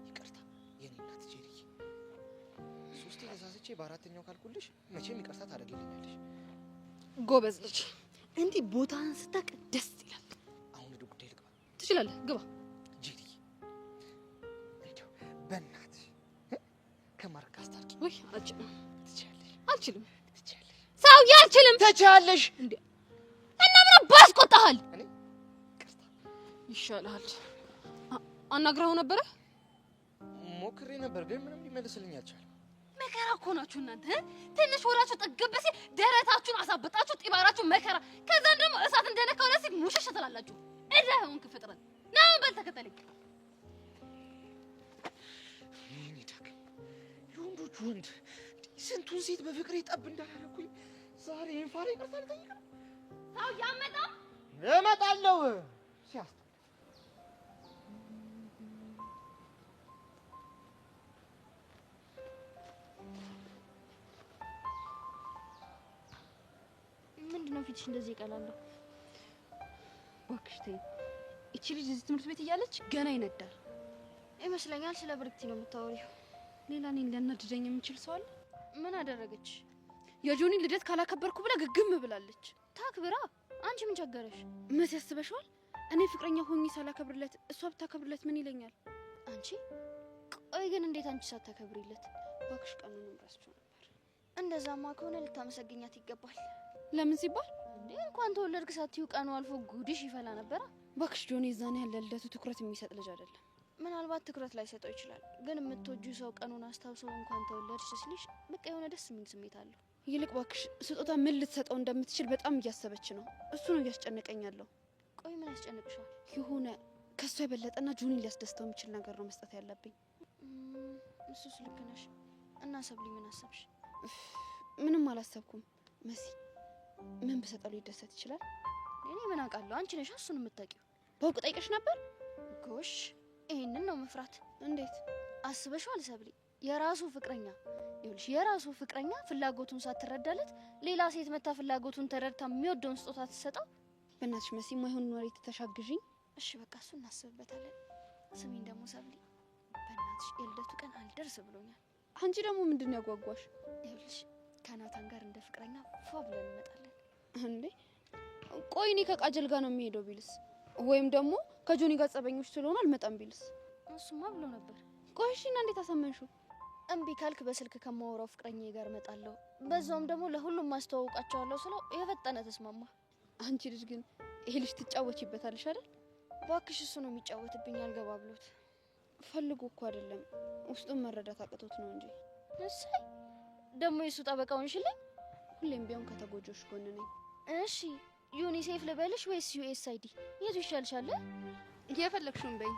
ይቅርታ የኔ እናት ጄሪዬ። ሶስቴ ተሳስቼ በአራተኛው ካልኩልሽ መቼም ይቅርታ ታደርጊልኛለሽ። ጎበዝ ልጅ፣ እንዲህ ቦታን ስታውቅ ደስ ይላል። አሁን ወደ ጉዳይ ልግባ። ትችላለህ፣ ግባ። ጄሪዬ፣ እንደው በእናትሽ ከማርክ ጋር አስታርቂ። ወይ አልችልም። ትችያለሽ። አልችልም። ትችያለሽ። ሰውዬ አልችልም። ትችያለሽ እንዴ! እና ምን አባስ ቆጣሃል? እኔ ይቅርታ ይሻልሃል። አናግረኸው ነበረ? ሞክሬ ነበር ግን ምንም ሊመልስልኝ አልቻለም። መከራ እኮ ናችሁ እናንተ። ትንሽ ወራችሁ ጠገብ ሲል ደረታችሁን አሳብጣችሁ ጢባራችሁ መከራ። ከዛን ደግሞ እሳት እንደነካው ለሲ ሙሽሽ ትላላችሁ። እዳውን ክፍጥረት ነው በል ተከተለኝ። ምን ይታከም የወንዶች ወንድ ስንቱን ሴት በፍቅሬ ጠብ እንዳላረኩኝ ዛሬ እንፋሬ ይቅርታ ልጠይቅ ነው። ሰው ያመጣ እመጣለሁ። ሲያስ ምንድነው ፊትሽ እንደዚህ ይቀላለሁ? እባክሽ ተይ። እቺ ልጅ እዚህ ትምህርት ቤት እያለች ገና ይነዳል ይመስለኛል። ስለ ብርክቲ ነው የምታወሪው። ሌላ እኔን ሊያናድደኝ የሚችል ሰው አለ? ምን አደረገች? የጆኒ ልደት ካላከበርኩ ብላ ግግም ብላለች። ታክብራ። አንቺ ምን ቸገረሽ? መስ ያስበሽዋል? እኔ ፍቅረኛ ሆኜ ሳላከብርለት እሷ ብታከብርለት ምን ይለኛል? አንቺ ቆይ ግን እንዴት አንቺ ሳታከብሪለት? እባክሽ ቀኑንም ረስቼው ነበር። እንደዛማ ከሆነ ልታመሰግኛት ይገባል። ለምን ሲባል እንዴ እንኳን ተወለድክ ሳትይው ቀኑ አልፎ ጉድሽ ይፈላ ነበር። እባክሽ ጆኒ የዛኔ ያለ ልደቱ ትኩረት የሚሰጥ ልጅ አይደለም። ምናልባት ትኩረት ላይ ሰጠው ይችላል፣ ግን የምትወጂው ሰው ቀኑን አስታውሰው እንኳን ተወለድሽ ሲልሽ በቃ የሆነ ደስ የሚል ስሜት አለው። ይልቅ እባክሽ ስጦታ ምን ልትሰጠው እንደምትችል በጣም እያሰበች ነው። እሱ ነው እያስጨነቀኝ ያለው። ቆይ ምን ያስጨንቅሻል? የሆነ ከሷ የበለጠና ጆኒን ሊያስደስተው የሚችል ነገር ነው መስጠት ያለብኝ። እሱስ ልክ ነሽ። እና ሰብሊ ምን አሰብሽ? ምንም አላሰብኩም መሲ። ምን በሰጠው ሊደሰት ይችላል? እኔ ምን አውቃለሁ? አንቺ ነሽ እሱን የምታውቂው። በውቅ ጠይቀሽ ነበር? ጎሽ ይሄንን ነው መፍራት። እንዴት አስበሽዋል ሰብሊ? የራሱ ፍቅረኛ ይኸውልሽ፣ የራሱ ፍቅረኛ ፍላጎቱን ሳትረዳለት ሌላ ሴት መታ ፍላጎቱን ተረድታ የሚወደውን ስጦታ ትሰጠው። በእናትሽ መሲ ማይሆን ወሬ ተሻግዥኝ። እሺ በቃ እሱ እናስብበታለን። ስሚኝ ደግሞ ሰብሊ፣ በእናትሽ የልደቱ ቀን አልደርስ ብሎኛል። አንቺ ደግሞ ምንድነው ያጓጓሽ? ይኸውልሽ ከናታን ጋር እንደ ፍቅረኛ ፏ ብለን እንመጣለን። እንዴ ቆይ እኔ ከቃጀል ጋር ነው የሚሄደው ቢልስ? ወይም ደግሞ ከጆኒ ጋር ጸበኞች ስለሆነ አልመጣም ቢልስ? እሱማ ብሎ ነበር። ቆይ እሺ እና እንዴት አሳመንሽው? እምቢ ካልክ በስልክ ከማወራው ፍቅረኛዬ ጋር እመጣለሁ፣ በዛውም ደግሞ ለሁሉም ማስተዋወቃቸዋለሁ ስለው የፈጠነ ተስማማ። አንቺ ልጅ ግን ይሄ ልጅ ትጫወቺበታለሽ አይደል? እባክሽ እሱ ነው የሚጫወትብኝ አልገባ ብሎት። ፈልጎ እኮ አይደለም ውስጡን መረዳት አቅቶት ነው እንጂ። እሰይ ደግሞ የሱ ጠበቃውን ሽልኝ። ሁሌም ቢሆን ከተጎጆች ጎን ነኝ። እሺ ዩኒሴፍ ልበልሽ ወይስ ዩኤስአይዲ? የቱ ይሻልሻል? የፈለግሽውን በይ።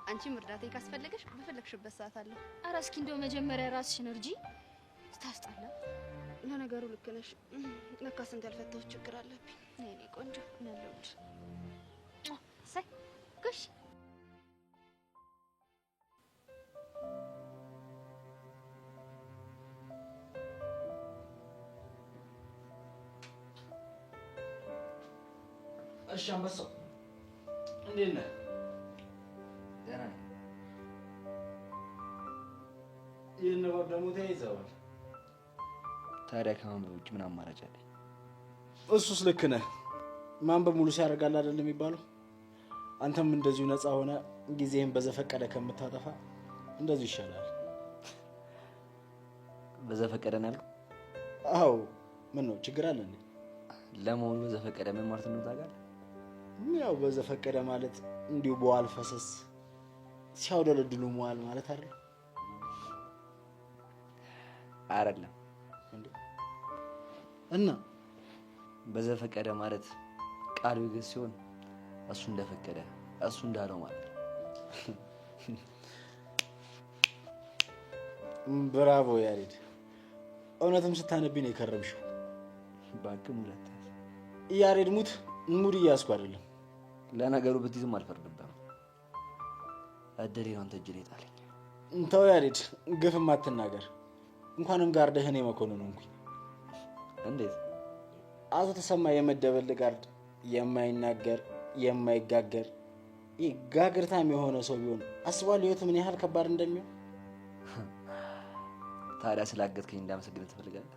አንቺም እርዳታ ካስፈለገሽ በፈለግሽበት ሰዓት አለ። ኧረ እስኪ እንደው መጀመሪያ ራስሽን እርጂ። ስታስጠላ። ለነገሩ ልክ ነሽ። ለካ ስንት ያልፈታሁት ችግር አለብኝ። የእኔ ቆንጆ እናለውልሽ። ሳይ ጎሽ እሺ አንበሳው እንዴት ነህ? ደህና ነኝ። ይህን ንባብ ደግሞ ተያይዘዋል። ታዲያ ከማንበብ ውጭ ምን አማራጭ አለኝ? እሱስ ልክ ነህ። ማንበብ ሙሉ ሲያደርጋል አይደል የሚባለው? አንተም እንደዚሁ ነፃ ሆነ ጊዜህን በዘፈቀደ ከምታጠፋ እንደዚሁ ይሻላል። በዘፈቀደ ነው ያልከው? አዎ። ምን ነው ችግር አለ እንዴ? ለመሆኑ በዘፈቀደ ምን ማለት ነው ታውቃለህ? ያው በዘፈቀደ ማለት እንዲሁ በዋል ፈሰስ ሲያውደለድሉ መዋል ማለት አይደል? አይደለም እንዴ? እና በዘፈቀደ ማለት ቃሉ ይገዝ ሲሆን እሱ እንደፈቀደ እሱ እንዳለው ማለት ነው። ብራቮ ያሬድ፣ እውነትም ስታነቢ ነው የከረምሽው። እባክህ ሙላት ያሬድ ሙት ሙድ እያስኩ አይደለም። ለነገሩ ብትይዝም አልፈርድብህም። እድሌ ነው አንተ እጅ ላይ ጣለኝ። ተው ያሬድ፣ ግፍም አትናገር። እንኳንም ጋርድህ እኔ መኮንን ሆንኩኝ። እንዴት? አቶ ተሰማ የመደበል ጋርድ የማይናገር የማይጋገር ጋግርታም የሆነ ሰው ቢሆን አስቧል ህይወት ምን ያህል ከባድ እንደሚሆን። ታዲያ ስላገጥከኝ እንዳመሰግን ትፈልጋለህ?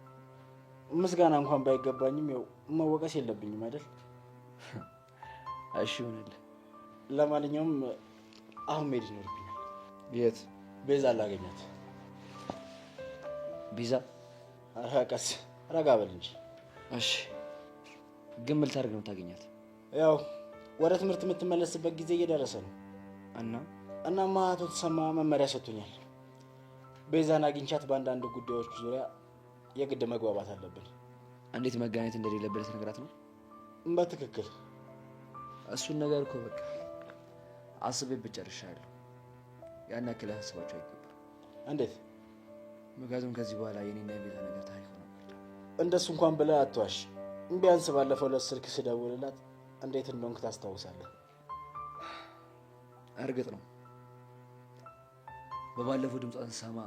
ምስጋና እንኳን ባይገባኝም ያው መወቀስ የለብኝም አይደል? እሺ ይሁንልህ። ለማንኛውም አሁን መሄድ ይኖርብኛል። የት? ቤዛ ላገኛት። ቤዛ? ቀስ ረጋ በል እንጂ። እሺ ግን ምን ልታደርግ ነው የምታገኛት? ያው ወደ ትምህርት የምትመለስበት ጊዜ እየደረሰ ነው እናማ አቶ ተሰማ መመሪያ ሰጥቶኛል። ቤዛን አግኝቻት በአንዳንድ ጉዳዮች ዙሪያ የግድ መግባባት አለብን። እንዴት መገናኘት እንደሌለብን ልትነግራት ነው? በትክክል እሱን ነገር እኮ በቃ አስቤበት ጨርሻለሁ። ያን ያክል አስባቸው አይገባም። እንዴት? ምክንያቱም ከዚህ በኋላ የኔና የቤዛ ነገር ታሪክ ሆነ። እንደሱ እንኳን ብለህ አትዋሽ። ቢያንስ ባለፈው ለስልክ ስደውልላት እንዴት እንደሆንክ ታስታውሳለህ? እርግጥ ነው በባለፈው ድምጿን ስሰማ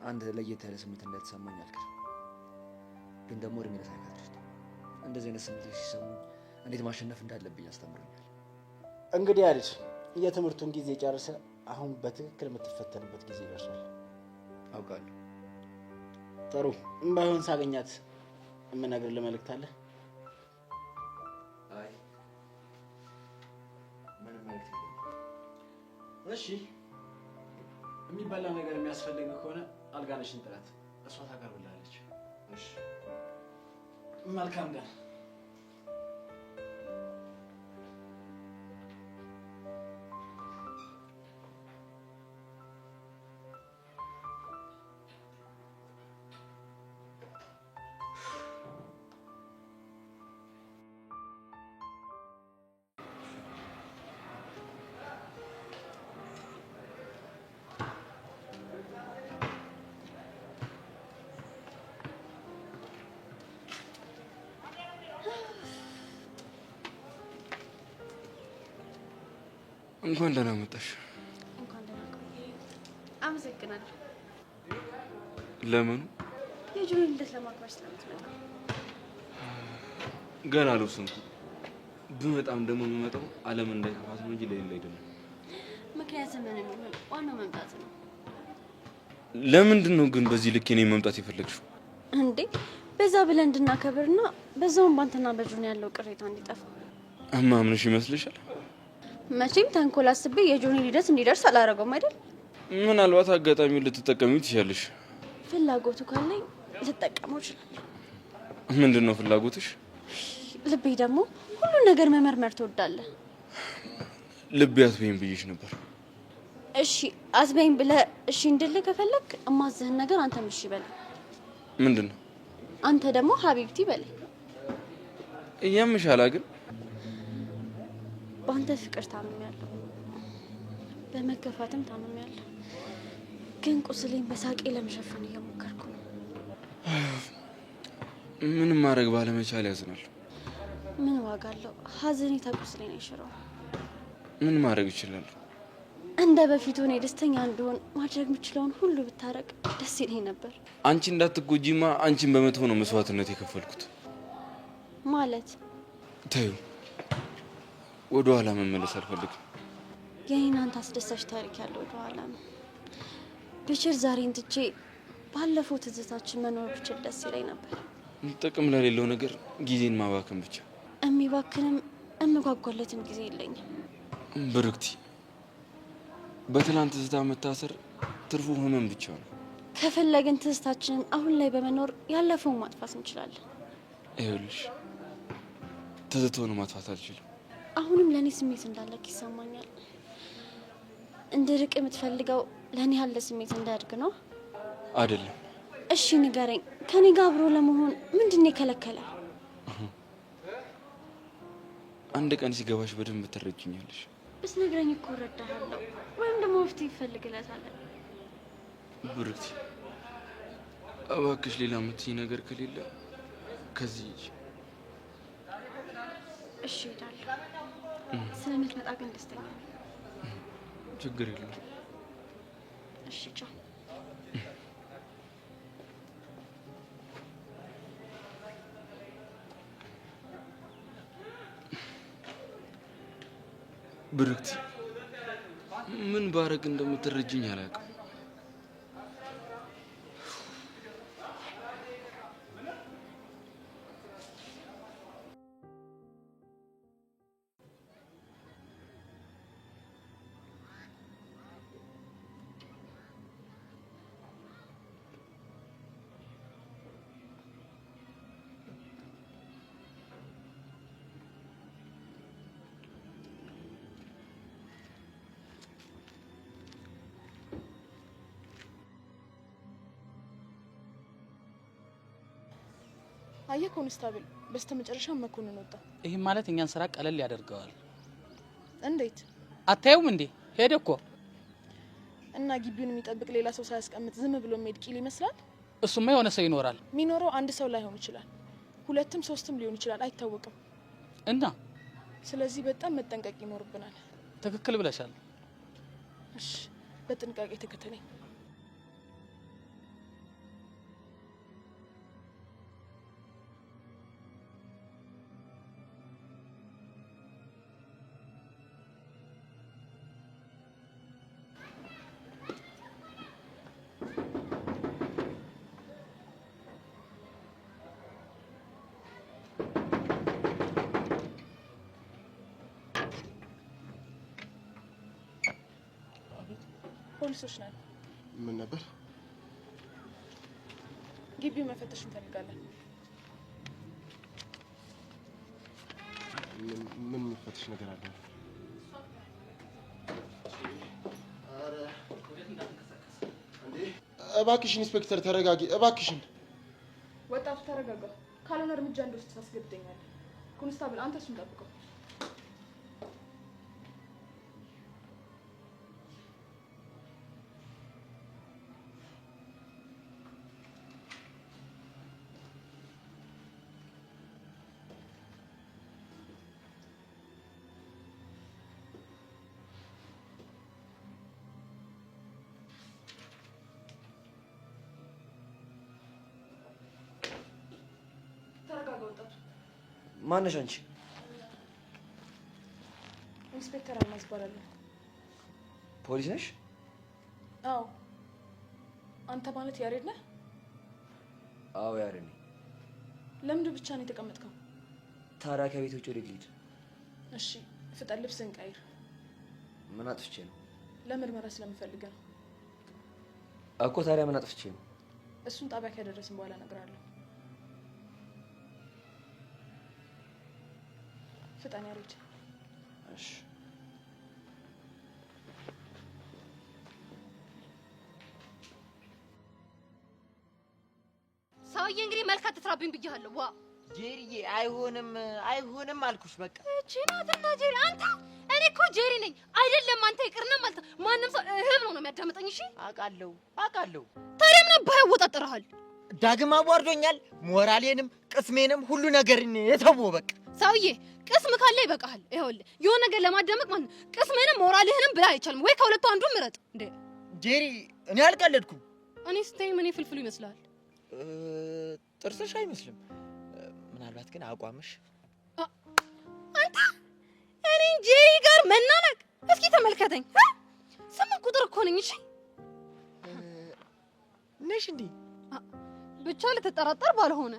አንድ ለየት ያለ ስሜት እንደተሰማኝ አልክድም። ግን ደግሞ እድሜ ለሳይካትሪስት እንደዚህ አይነት ስሜቶች ሲሰሙኝ እንዴት ማሸነፍ እንዳለብኝ አስተምሮኛል። እንግዲህ አልጅ የትምህርቱን ጊዜ ጨርሰ አሁን በትክክል የምትፈተንበት ጊዜ ደርሷል። አውቃለሁ። ጥሩ ባይሆን ሳገኛት የምነግርህ መልእክት አለ? አይ ምንም መልእክት የለም። እሺ የሚበላ ነገር የሚያስፈልግ ከሆነ አልጋነሽን ጥራት፣ እሷ ታቀርብልሃለች። እሺ መልካም ቀን። እንኳን ደህና መጣሽ። እንኳን ደህና ቆየህ። አመሰግናለሁ። ለምን? የጆኒ ልደት ለማክበር ስለምትመጣ። ገና አልወሰንኩም። ብመጣም ደግሞ የምመጣው ዓለም እንዳይከፋት ነው እንጂ ለሌላ አይደለም። ምክንያት ምን የሚሆን ዋናው መምጣት ነው። ለምንድን ነው ግን በዚህ ልክ እኔ መምጣት የፈለግሽው? እንዴ በዛ ብለን እንድናከብርና በዛውም ባንተና በጆኒ ያለው ቅሬታ እንዲጠፋ። እማምንሽ ይመስልሻል? መቼም ተንኮል አስቤ የጆኒ ልደት እንዲደርስ አላረገውም አይደል? ምናልባት አጋጣሚውን ልትጠቀሚው ትችያለሽ። ፍላጎቱ ካለኝ ልጠቀመው እችላለሁ። ምንድን ነው ፍላጎትሽ? ልቤ ደግሞ ሁሉን ነገር መመርመር ትወዳለህ። ልቤ አትበይም ብዬሽ ነበር። እሺ አትበይም ብለህ እሺ እንድልህ ከፈለክ እማዝህን ነገር አንተም እሺ በለኝ። ምንድን ነው? አንተ ደግሞ ሀቢብቲ በለኝ። እያምሻላ ግን በአንተ ፍቅር ታምሜያለሁ፣ በመከፋትም ታምሜያለሁ። ግን ቁስሌን በሳቄ ለመሸፈን እየሞከርኩ ነው። ምንም ማድረግ ባለመቻል ያዝናል። ምን ዋጋ አለው? ሀዘኔታ ቁስሌን አይሽረው። ምን ማድረግ ይችላል? እንደ በፊቱ እኔ ደስተኛ እንደሆን ማድረግ የምችለውን ሁሉ ብታረቅ ደስ ይለኝ ነበር። አንቺ እንዳትጎጂማ አንቺን በመተው ነው መስዋዕትነት የከፈልኩት። ማለት ተዩ፣ ወደ ኋላ መመለስ አልፈልግም። የኔን አንተ አስደሳች ታሪክ ያለው ወደ ኋላ ነው። ብችል ዛሬን ትቼ ባለፈው ትዝታችን መኖር ብችል ደስ ይለኝ ነበር። ጥቅም ለሌለው ነገር ጊዜን ማባከን ብቻ። የሚባክንም እምጓጓለትም ጊዜ የለኝም። ብርክቲ፣ በትናንት ትዝታ መታሰር ትርፉ ህመም ብቻ ነው። ከፈለግን ትዝታችንን አሁን ላይ በመኖር ያለፈውን ማጥፋት እንችላለን። ይኸውልሽ፣ ትዝታውን ማጥፋት አልችልም። አሁንም ለእኔ ስሜት እንዳለክ ይሰማኛል። እንድርቅ የምትፈልገው ለእኔ ያለ ስሜት እንዳያድግ ነው አይደለም? እሺ ንገረኝ፣ ከኔ ጋር አብሮ ለመሆን ምንድን ነው የከለከለ? አንድ ቀን ሲገባሽ በደንብ ትረጅኛለሽ። ብትነግረኝ እኮ እረዳሃለሁ፣ ወይም ደግሞ መፍትሄ ይፈልግለታል። ብርክቲ፣ እባክሽ ሌላ የምትይኝ ነገር ከሌለ ከዚህ ሂጂ። እሺ እሄዳለሁ። ስለምትመጣ ግን ደስተኛ ነኝ። ችግር የለውም። እሺ ቻው። ብርክቲ፣ ምን ባረግ እንደምትረጅኝ አላውቅም። አየህ ኮንስታብል፣ በስተመጨረሻ መኮንን ወጣ። ይሄ ማለት እኛን ስራ ቀለል ያደርገዋል። እንዴት? አታዩም እንዴ? ሄደ እኮ። እና ግቢውን የሚጠብቅ ሌላ ሰው ሳያስቀምጥ ዝም ብሎ የሚሄድ ቂል ይመስላል? እሱማ የሆነ ሰው ይኖራል። የሚኖረው አንድ ሰው ላይሆን ይችላል፣ ሁለትም ሶስትም ሊሆን ይችላል፣ አይታወቅም። እና ስለዚህ በጣም መጠንቀቅ ይኖርብናል። ትክክል ብለሻል። እሺ፣ በጥንቃቄ ተከተለኝ። ፖሊሶች ነን። ምን ነበር? ግቢው መፈተሽ እንፈልጋለን። ምን መፈተሽ ነገር አለ? እባክሽን ኢንስፔክተር ተረጋጊ፣ እባክሽን። ወጣቱ ተረጋጋ፣ ካልሆነ እርምጃ እንደወስድ ታስገድደኛለህ። ኮንስታብል፣ አንተ እሱን ጠብቀው። ማነሽ አንቺ? ኢንስፔክተር አልማዝ እባላለሁ። ፖሊስ ነሽ? አዎ። አንተ ማለት ያሬድ ነህ? አዎ ያሬድ ነኝ። ለምንድን ብቻ ነው የተቀመጥከው? ታዲያ ከቤት ውጭ ወዴት ልሂድ? እሺ ፍጠን፣ ልብስህን ቀይር። ምን አጥፍቼ ነው? ለምርመራ ስለምፈልግ ነው እኮ። ታዲያ ምን አጥፍቼ ነው? እሱን ጣቢያ ከደረስን በኋላ እነግርሃለሁ። ፍጠን ያሬድ። እሺ ሰውዬ እንግዲህ መልክ አትስራብኝ ብያለሁ። ዋ ጄሪዬ፣ አይሆንም አልኩሽ። በቃ እቺ ናትና ጄሪ። አንተ እኔ እኮ ጄሪ ነኝ አይደለም አንተ ይቅርና ማለት ማንም ሰው እህብ ነው የሚያዳምጠኝ። እሺ አውቃለሁ። ታዲያ ምን አባህ ያወጣጥርሃል? ዳግም አዋርዶኛል። ሞራሌንም ቅስሜንም ሁሉ ነገርን የተወው በቃ። ሰውዬ ቅስም ካለ ይበቃሃል። ይኸውልህ የሆነ ነገር ለማዳመቅ ማለት ቅስምህንም ሞራልህንም ብላ አይቻልም ወይ? ከሁለቱ አንዱን ምረጥ። እንዴ ጄሪ፣ እኔ አልቀለድኩም። እኔ ስታይ ምን ፍልፍሉ ይመስላል? ጥርስሽ አይመስልም። ምናልባት ግን አቋምሽ። አንተ እኔ ጄሪ ጋር መናነቅ? እስኪ ተመልከተኝ። ስምንት ቁጥር እኮ ነኝ። እሺ ነሽ እንዴ? ብቻ ልትጠራጠር ባልሆነ።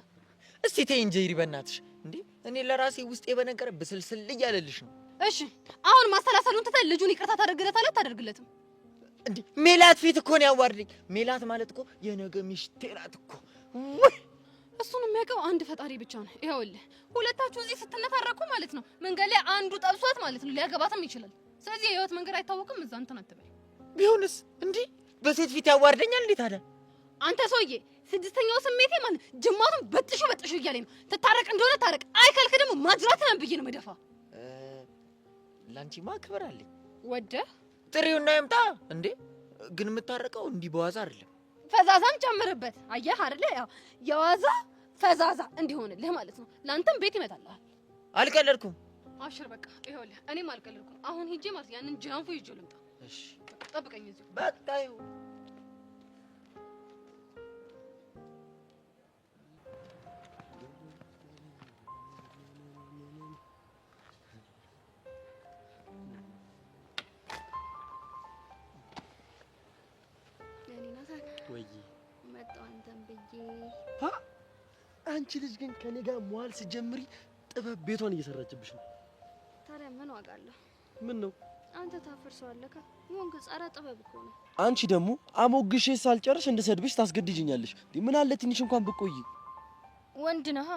እስቲ ተይኝ ጄሪ በእናትሽ። እንዴ እኔ ለራሴ ውስጤ በነገር ብስልስል እያለልሽ ነው። እሺ አሁን ማሰላሰሉን ትተህ ልጁን ይቅርታ ታደርግለታለህ አታደርግለትም? እንዴ ሜላት ፊት እኮ ነው ያዋርደኝ። ሜላት ማለት እኮ የነገ ሚስቴ ናት እኮ። እሱን የሚያውቀው አንድ ፈጣሪ ብቻ ነው። ይኸውልህ ሁለታችሁ እዚህ ስትነታረኩ ማለት ነው መንገድ ላይ አንዱ ጠብሷት ማለት ነው ሊያገባትም ይችላል። ስለዚህ የህይወት መንገድ አይታወቅም። እዛ እንትን አትበል። ቢሆንስ እንዴ በሴት ፊት ያዋርደኛል እንዴ ታዲያ? አንተ ሰውዬ ስድስተኛው ስሜቴ ማለት ጅማቱን በጥሹ እያለኝ ነው። ትታረቅ እንደሆነ ታረቅ፣ አይካልክ ደግሞ ማጅራትህን ብዬ ነው መደፋ። ላንቺማ ክብር አለኝ። ወደህ ጥሪውና ይምጣ እንዴ። ግን የምታረቀው እንዲህ በዋዛ አይደለም። ፈዛዛም ጨምርበት። አየህ አይደለ? ያው የዋዛ ፈዛዛ እንዲሆንልህ ማለት ነው። ለአንተም ቤት ይመጣልሃል። አልቀለድኩም። አብሽር በቃ ይኸውልህ፣ እኔም አልቀለድኩም። አሁን ሂጄ ማለት ያንን ጃንፎ ይዤ ልምጣ። እሺ ጠብቀኝ እዚሁ። በቃ ይኸው አንቺ ልጅ ግን ከኔ ጋር መዋል ሲጀምሪ ጥበብ ቤቷን እየሰራችብሽ ነው። ታዲያ ምን ዋጋ አለው? ምን ነው አንተ ታፈርሰዋለህ? ይሁን ከጻራ ጥበብ እኮ ነው። አንቺ ደግሞ አሞግሼ ሳልጨርስ እንድሰድብሽ ታስገድጅኛለሽ። ምን አለ ትንሽ እንኳን ብቆይ። ወንድ ነህ።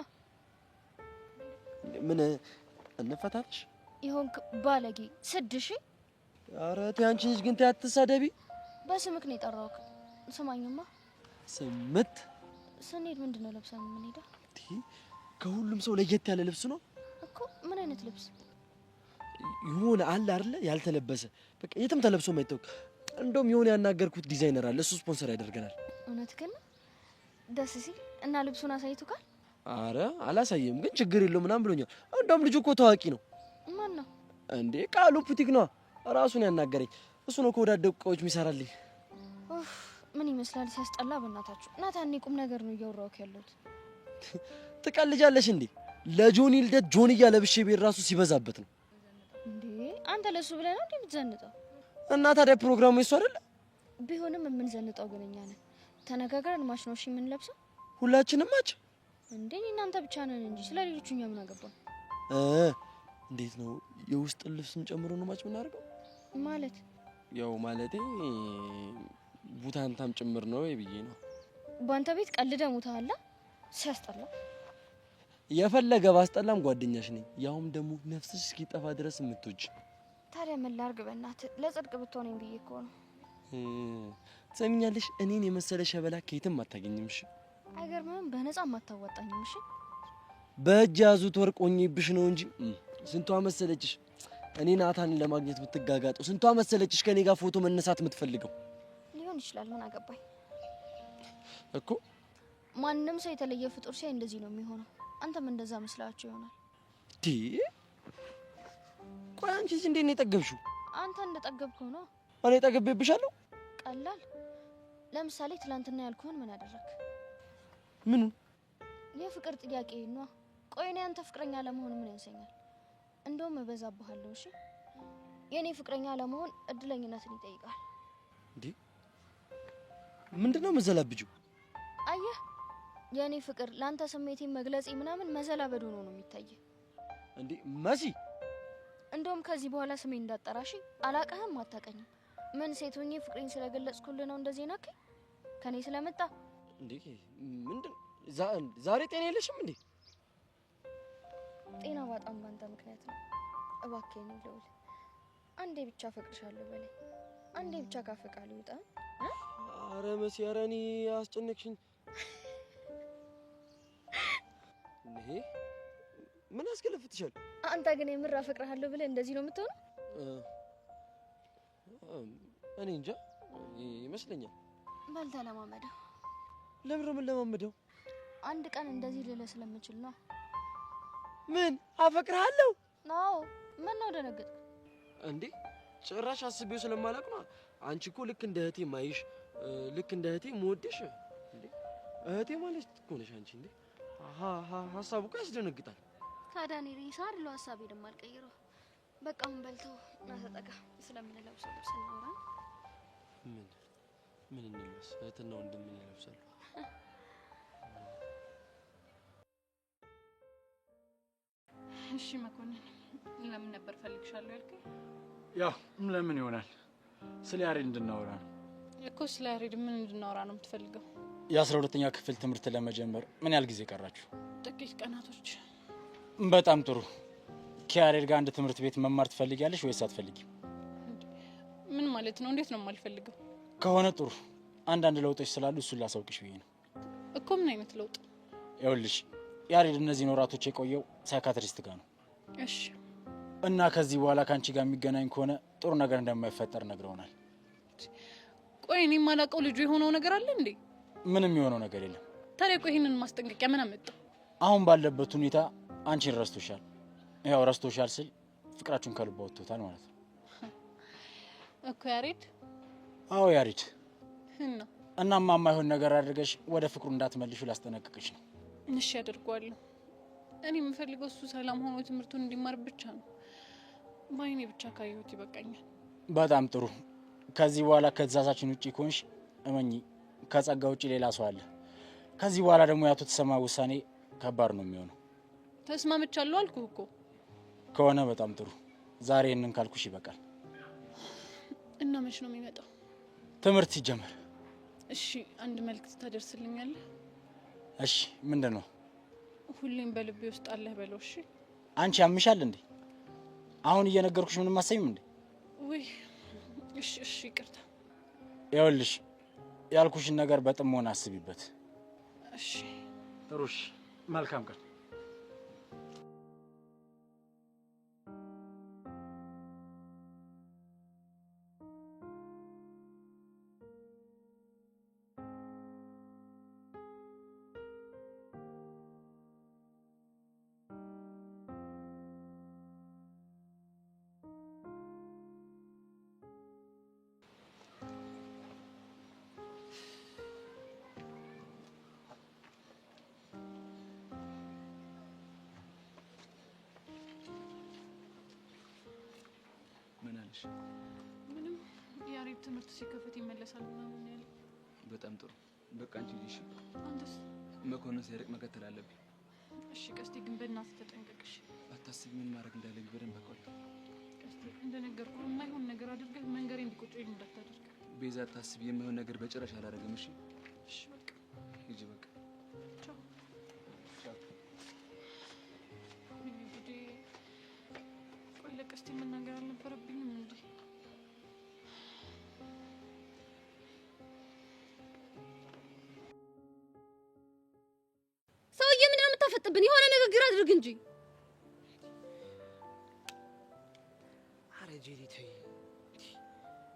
ምን እንፈታለሽ? ይሁን ባለጌ ስድሽ። ኧረ ተይ አንቺ ልጅ ግን ተይ አትሳደቢ። በስምክ ነው የጠራሁት። ስማኝማ ስምት ስንሄድ ምንድን ነው ለብሰን የምንሄደው? ከሁሉም ሰው ለየት ያለ ልብስ ነው እኮ። ምን አይነት ልብስ? የሆነ አለ አይደለ ያልተለበሰ በቃ የትም ተለብሶ የማይታወቅ። እንደውም የሆነ ያናገርኩት ዲዛይነር አለ፣ እሱ ስፖንሰር ያደርገናል። እውነት ግን ደስ ሲል እና ልብሱን አሳይቶካል? አረ አላሳየም፣ ግን ችግር የለውም ምናምን ብሎኛል። እንደውም ልጁ እኮ ታዋቂ ነው። ማን ነው እንዴ? ቃሉ ፑቲክ ነው ራሱን ያናገረኝ። እሱ ነው ከወዳደቁ እቃዎች የሚሰራልኝ። ምን ይመስላል ሲያስጠላ። በእናታችሁ እናታን ቁም ነገር ነው እያወራሁት ያለሁት። ትቀልጃለሽ እንዴ? ለጆኒ ልደት ጆንያ ለብሼ ቤት ራሱ ሲበዛበት ነው እንዴ? አንተ ለሱ ብለህ ነው እንዴ የምትዘንጠው? እና ታዲያ ፕሮግራሙ እሱ አይደለ? ቢሆንም የምንዘንጠው ግን እኛ ነን። ተነጋግረን ማች ነው እሺ የምንለብሰው። ሁላችንም ማች እንዴ? እናንተ ብቻ ነን እንጂ ስለ ሌሎቹ እኛ ምን አገባን? እንዴት ነው የውስጥ ልብስም ጨምሮ ነው ማች የምናደርገው? ማለት ያው ማለቴ ቡታንታም ጭምር ነው ብዬ ነው። በአንተ ቤት ቀልደ ሙታላ ሲያስጠላ። የፈለገ ባስጠላም ጓደኛሽ ነኝ። ያውም ደግሞ ነፍስሽ እስኪጠፋ ድረስ የምትወጂ። ታዲያ ምን ላድርግ? በእናትህ ለጽድቅ ብትሆነኝ ብዬ እኮ ነው። ትሰሚኛለሽ? እኔን የመሰለ ሸበላ ከየትም አታገኝም። እሺ አይገርምህም? በነፃም አታዋጣኝም። እሺ በእጅ ያዙት ወርቅ ሆኜብሽ ነው እንጂ ስንቷ መሰለችሽ እኔ ናታንን ለማግኘት የምትጋጋጠው። ስንቷ መሰለችሽ ከኔ ጋር ፎቶ መነሳት የምትፈልገው። ሊሆን ይችላል፣ ምን አገባኝ እኮ። ማንም ሰው የተለየ ፍጡር ሲያይ እንደዚህ ነው የሚሆነው። አንተም እንደዛ መስላችሁ ይሆናል። ቆይ አንቺስ እንዴት ነው የጠገብሽው? አንተ እንደጠገብከው ነው። እኔ ጠግቤብሻለሁ? ቀላል። ለምሳሌ ትላንትና ያልኩህን ምን አደረክ? ምኑ? የፍቅር ጥያቄ ነው። ቆይ እኔ አንተ ፍቅረኛ ለመሆን ምን ያንሰኛል? እንደውም እበዛብሃለሁ። እሺ የኔ ፍቅረኛ ለመሆን እድለኝነትን ይጠይቃል። እንዴ ምንድነው መዘላብጁ? አየህ የኔ ፍቅር ላንተ ስሜቴን መግለጽ ምናምን መዘላበድ ሆኖ ነው የሚታየ። እንዴ መሲ እንደውም ከዚህ በኋላ ስሜ እንዳጠራሽ አላቀህም፣ አታቀኝም። ምን ሴት ሆኜ ፍቅሬን ስለገለጽኩልህ ነው እንደዚህ ናከኝ? ከኔ ስለመጣ እንዴ ምንድን ዛሬ ጤና የለሽም እንዴ? ጤና ባጣም ባንተ ምክንያት ነው። እባክህ ነው ልውል፣ አንዴ ብቻ ፈቅርሻለሁ በለኝ። አንዴ ብቻ ካፈቃል ይውጣ። አረ መሲ፣ አረ እኔ አስጨነቅሽኝ። እንዴ ምን አስከለፍትሻል? አንተ ግን የምር አፈቅርሃለሁ ብለህ እንደዚህ ነው የምትሆነው? እኔ እንጃ ይመስለኛል። በል ተለማመደው። ለምን ነው የምንለማመደው? አንድ ቀን እንደዚህ ልልህ ስለምችል ነው። ምን አፈቅርሃለሁ? አዎ። ምን ነው ደነገጥክ እንዴ? ጭራሽ አስቤው ስለማላውቅ ነው። አንቺ እኮ ልክ እንደ እህቴ ማይሽ፣ ልክ እንደ እህቴ የምወድሽ እንዴ እህቴ ማለት እኮ ነሽ አንቺ። እንዴ ሀሳቡ እኮ ያስደነግጣል። ታዲያ እኔ ሬሳ አይደለሁ ሀሳቤ ደግሞ አልቀይረው። በቃ አሁን በልተው እና ተጠጋ። ስለምንለብሰው ልብስ እናውራ። ምን እንልበስ? እህትና ወንድም ምን ይለብሳሉ? እሺ መኮንን፣ ለምን ነበር ፈልግሻለሁ ያልከኝ? ያው ለምን ይሆናል? ስለ ያሬድ እንድናወራ ነው እኮ። ስለ ያሬድ ምን እንድናወራ ነው የምትፈልገው? የ12ኛ ክፍል ትምህርት ለመጀመር ምን ያህል ጊዜ ቀራችሁ? ጥቂት ቀናቶች። በጣም ጥሩ። ከያሬድ ጋር አንድ ትምህርት ቤት መማር ትፈልጊያለሽ ወይስ አትፈልጊም? ምን ማለት ነው? እንዴት ነው የማልፈልገው? ከሆነ ጥሩ። አንዳንድ ለውጦች ስላሉ እሱን ላሳውቅሽ ብዬ ነው እኮ። ምን አይነት ለውጥ? ይኸውልሽ ያሬድ እነዚህን ወራቶች የቆየው ሳይካትሪስት ጋር ነው። እሺ። እና ከዚህ በኋላ ከአንቺ ጋር የሚገናኝ ከሆነ ጥሩ ነገር እንደማይፈጠር ነግረውናል። ቆይ እኔ የማላውቀው ልጁ የሆነው ነገር አለ እንዴ? ምንም የሆነው ነገር የለም። ታዲያ ቆይ ይሄንን ማስጠንቀቂያ ምን አመጣው? አሁን ባለበት ሁኔታ አንቺን ረስቶሻል። ያው ረስቶሻል ስል ፍቅራችሁን ከልባ ወጥቶታል ማለት ነው እኮ ያሬድ። አዎ ያሬድ። እና እናማ የማይሆን ነገር አድርገሽ ወደ ፍቅሩ እንዳትመልሹ ላስጠነቅቅሽ ነው። እሺ አደርገዋለሁ። እኔ የምፈልገው እሱ ሰላም ሆኖ ትምህርቱን እንዲማር ብቻ ነው። በአይኔ ብቻ ካየሁት ይበቃኛል። በጣም ጥሩ። ከዚህ በኋላ ከትእዛዛችን ውጪ ከሆንሽ እመኚ ከጸጋ ውጪ ሌላ ሰው አለ። ከዚህ በኋላ ደግሞ ያቶ ተሰማ ውሳኔ ከባድ ነው የሚሆነው። ተስማምቻለሁ አልኩህ እኮ። ከሆነ በጣም ጥሩ። ዛሬ እንን ካልኩሽ ይበቃል። እና መች ነው የሚመጣው? ትምህርት ሲጀመር። እሺ አንድ መልዕክት ታደርስልኛለህ? እሺ ምንድን ነው? ሁሌም በልቤ ውስጥ አለህ በለው። እሺ። አንቺ ያምሻል እንዴ? አሁን እየነገርኩሽ ምንም አሰይም እንዴ? ወይ እሺ እሺ ይቅርታ። ይኸውልሽ ያልኩሽን ነገር በጥሞና አስቢበት። እሺ ጥሩ። እሺ መልካም ቀን። ምን አለሽ? ምንም። ያሬድ ትምህርት ሲከፈት ይመለሳል ምናምን ያለ። በጣም ጥሩ። በቃ አንቺ ልጅ። አንተስ? መኮንን ሲያርቅ መከተል አለብኝ። እሺ ቀስቴ፣ ግን በእናትህ ተጠንቀቅሽ። አታስቢ፣ ምን ማድረግ እንዳለብኝ በደንብ አውቃለሁ። ቀስቴ፣ እንደነገርኩህ የማይሆን ነገር አድርገህ መንገሬ እንዲቆጨኝ እንዳታደርግ። ቤዛ፣ አታስቢ፣ የማይሆን ነገር በጭራሽ አላደርግም። እሺ እሺ በቃ ሂጂ። በቃ ቻው። ቻው። እንግዲህ ቆይ ለቀስቴ መናገር አልነበረብኝም እንዴ? ሰውዬ ምን ነው የምታፈጥብን? የሆነ ንግግር አድርግ እንጂ። አረ ጄሪ ተይ።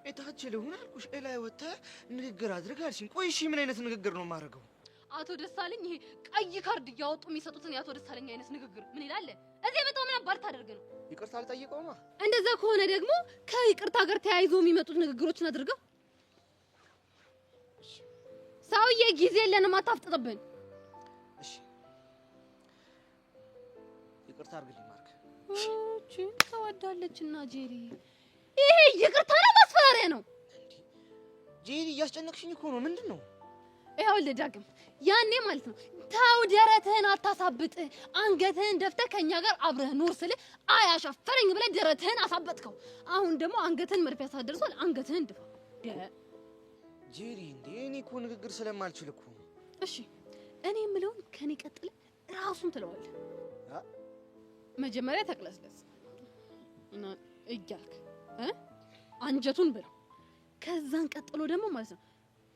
እታች ልሁን አልኩሽ፣ እላይ ወጥተህ ንግግር አድርግ አልሽኝ። ቆይ እሺ ምን አይነት ንግግር ነው የማደርገው? አቶ ደሳለኝ ይሄ ቀይ ካርድ እያወጡ የሚሰጡትን የአቶ ደሳለኝ አይነት ንግግር ምን ይላል? እዚህ የመጣው ምን አባር ታደርግ ነው? ይቅርታ አልጠይቀውማ። እንደዛ ከሆነ ደግሞ ከይቅርታ ጋር ተያይዞ የሚመጡት ንግግሮችን አድርገው። ሰውዬ ጊዜ የለንም፣ አታፍጥጥብን። እሺ ይቅርታ አድርግልኝ ማርክ። እቺ ተወዳለችና ጄሪ፣ ይሄ ይቅርታ ነው ማስፈራሪያ ነው? ጄሪ እያስጨነቅሽኝ እኮ ነው። ምንድን ነው? ይኸውልህ ዳግም፣ ያኔ ማለት ነው ተው ደረትህን አታሳብጥ፣ አንገትህን ደፍተህ ከኛ ጋር አብረህ ኑር ስልህ አያሻፈረኝ ብለህ ደረትህን አሳበጥከው። አሁን ደግሞ አንገትህን መርፊያ ሳትደርሷል፣ አንገትህን ድፋ። ጄሪ እንዴ እኔ እኮ ንግግር ስለማልችል እኮ። እሺ እኔ የምለውን ከኔ ቀጥለ ራሱን ትለዋለህ። መጀመሪያ ተቅለስለስ እና እያልክ አንጀቱን ብለው፣ ከዛን ቀጥሎ ደግሞ ማለት ነው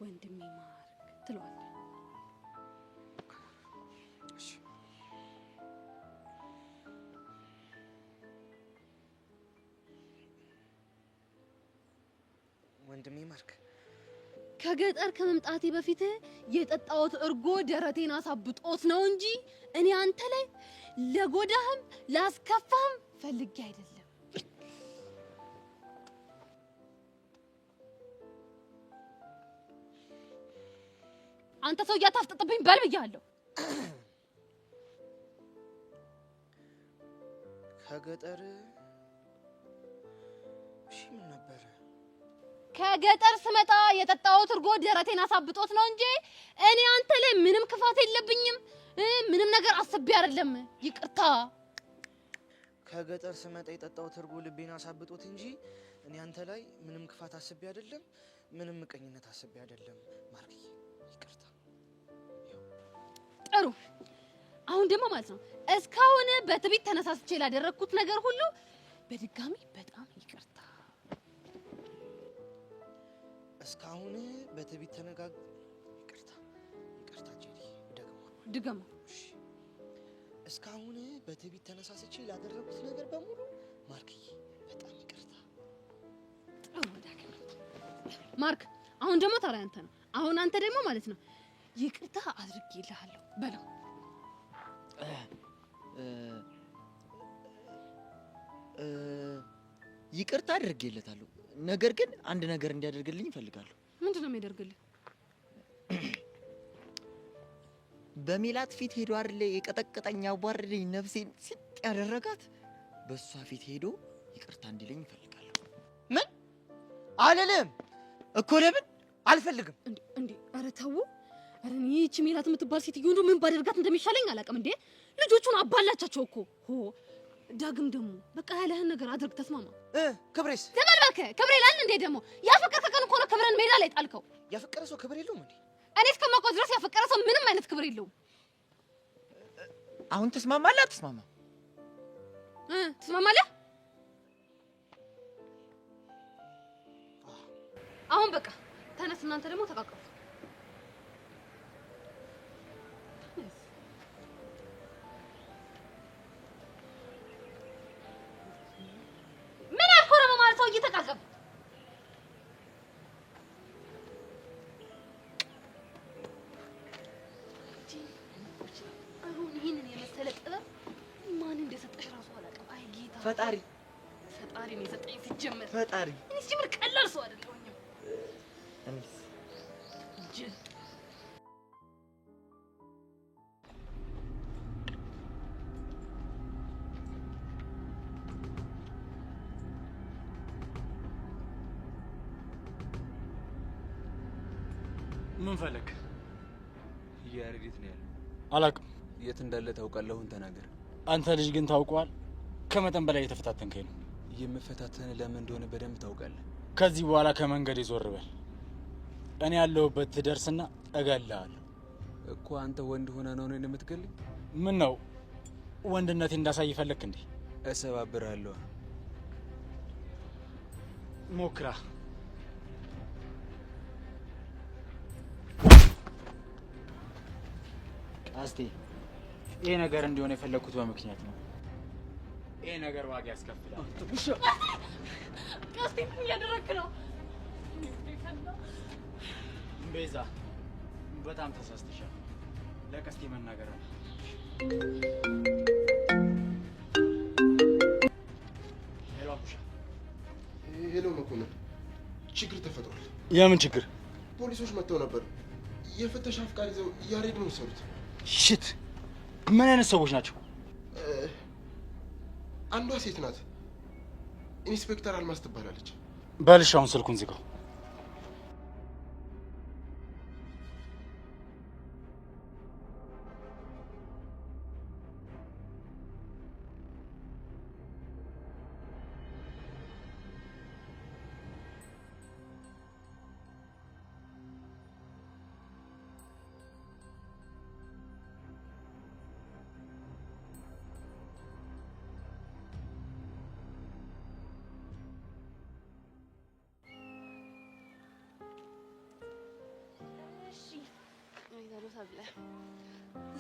ወንድሜ ማርክ ትለዋለህ። ወንድሜ ማርክ፣ ከገጠር ከመምጣቴ በፊት የጠጣሁት እርጎ ደረቴን አሳብጦት ነው እንጂ እኔ አንተ ላይ ለጎዳህም ላስከፋህም ፈልጌ አይደለም። አንተ ሰው እያታፍጥጥብኝ በል ብያለሁ። ከገጠር እሺ ምን ነበር? ከገጠር ስመጣ የጠጣሁት እርጎ ደረቴን አሳብጦት ነው እንጂ እኔ አንተ ላይ ምንም ክፋት የለብኝም። ምንም ነገር አስቤ አይደለም። ይቅርታ። ከገጠር ስመጣ የጠጣሁት እርጎ ልቤን አሳብጦት እንጂ እኔ አንተ ላይ ምንም ክፋት አስቤ አይደለም፣ ምንም ምቀኝነት አስቤ አይደለም። ማርክዬ ይቅርታ። ጥሩ። አሁን ደግሞ ማለት ነው እስካሁን በትዕቢት ተነሳስቼ ላደረግኩት ነገር ሁሉ በድጋሚ በጣም ይቅርታ። እስካሁን በትዕቢት ይቅርታ ጄሪ፣ ድገማ። እስካሁን በትዕቢት ተነሳስቼ ላደረግኩት ነገር በሙሉ ማርክዬ በጣም ይቅርታ። ማርክ፣ አሁን ደግሞ ተራ አንተ ነው። አሁን አንተ ደግሞ ማለት ነው ይቅርታ አድርጌልሃለሁ በለው። ይቅርታ አድርጌለታለሁ፣ ነገር ግን አንድ ነገር እንዲያደርግልኝ እፈልጋለሁ። ምንድን ነው የሚያደርግልህ? በሜላት ፊት ሄዶ አይደል የቀጠቀጠኝ አዋረደኝ ነፍሴን ሲጥ ያደረጋት፣ በሷ ፊት ሄዶ ይቅርታ እንዲለኝ እፈልጋለሁ። ምን አልልም እኮ። ለምን አልፈልግም እንዴ? ኧረ ተው። ኧረ ይህቺ ሜላት የምትባል ሴትዮ እንደው ምን ባደርጋት እንደሚሻለኝ አላውቅም። እንዴ ልጆቹን አባላቻቸው እኮ። ዳግም ደግሞ በቃ ያለህን ነገር አድርግ፣ ተስማማ። ክብሬስ ተመልበከ ክብሬ ላል እንዴ? ደግሞ ያፈቀርከ ቀን እኮ ነው ክብርን ሜዳ ላይ ጣልከው። ያፈቀረ ሰው ክብር የለውም እንዴ? እኔ እስከማውቀው ድረስ ያፈቀረ ሰው ምንም አይነት ክብር የለውም። አሁን ተስማማለህ? አትስማማ? ተስማማለህ? አሁን በቃ ተነስ፣ እናንተ ደግሞ ተቃቀፉ። ምን አኮረመ ማለት ነው? እየተቃቀፉ አሁን ይሄንን የመሰለ ጥበብ ማን እንደሰጠሽ ራሱ አላውቅም። አይ ጌታ፣ ፈጣሪ ነው የሰጠኝ። ሲጀመር ፈጣሪ እኔ ሲጀመር ቀላል ሰው አይደለሁኝም። ጅል ምን ፈለግ? ያሬድ የት ነው ያለው? አላውቅም። የት እንዳለ ታውቃለህ? አሁን ተናገር። አንተ ልጅ ግን ታውቀዋል። ከመጠን በላይ የተፈታተንከኝ ነው። የምፈታተን ለምን እንደሆነ በደንብ ታውቃለህ። ከዚህ በኋላ ከመንገድ ይዞር በል። እኔ ያለሁበት ትደርስና እገልሃለሁ እኮ። አንተ ወንድ ሆነ ነው እኔን የምትገልኝ? ምን ነው ወንድነቴ እንዳሳይ ፈለክ እንዴ? እሰባብራለሁ። ሞክራ። አስቴ፣ ይሄ ነገር እንዲሆን የፈለኩት በምክንያት ነው። ይሄ ነገር ዋጋ ያስከፍላል። ቀስቴ ምን እያደረግህ ነው? ቤዛ፣ በጣም ተሳስተሻል። ለቀስቴ መናገር አለ። ሄሎ አቡሻ። ሄሎ መኮንን፣ ችግር ተፈጥሯል። የምን ችግር? ፖሊሶች መጥተው ነበር። የፍተሻ አፍቃሪ ይዘው ያሬድን ወሰዱት። ሽት! ምን አይነት ሰዎች ናቸው? አንዷ ሴት ናት። ኢንስፔክተር አልማዝ ትባላለች። በልሻውን ስልኩን ዝጋው።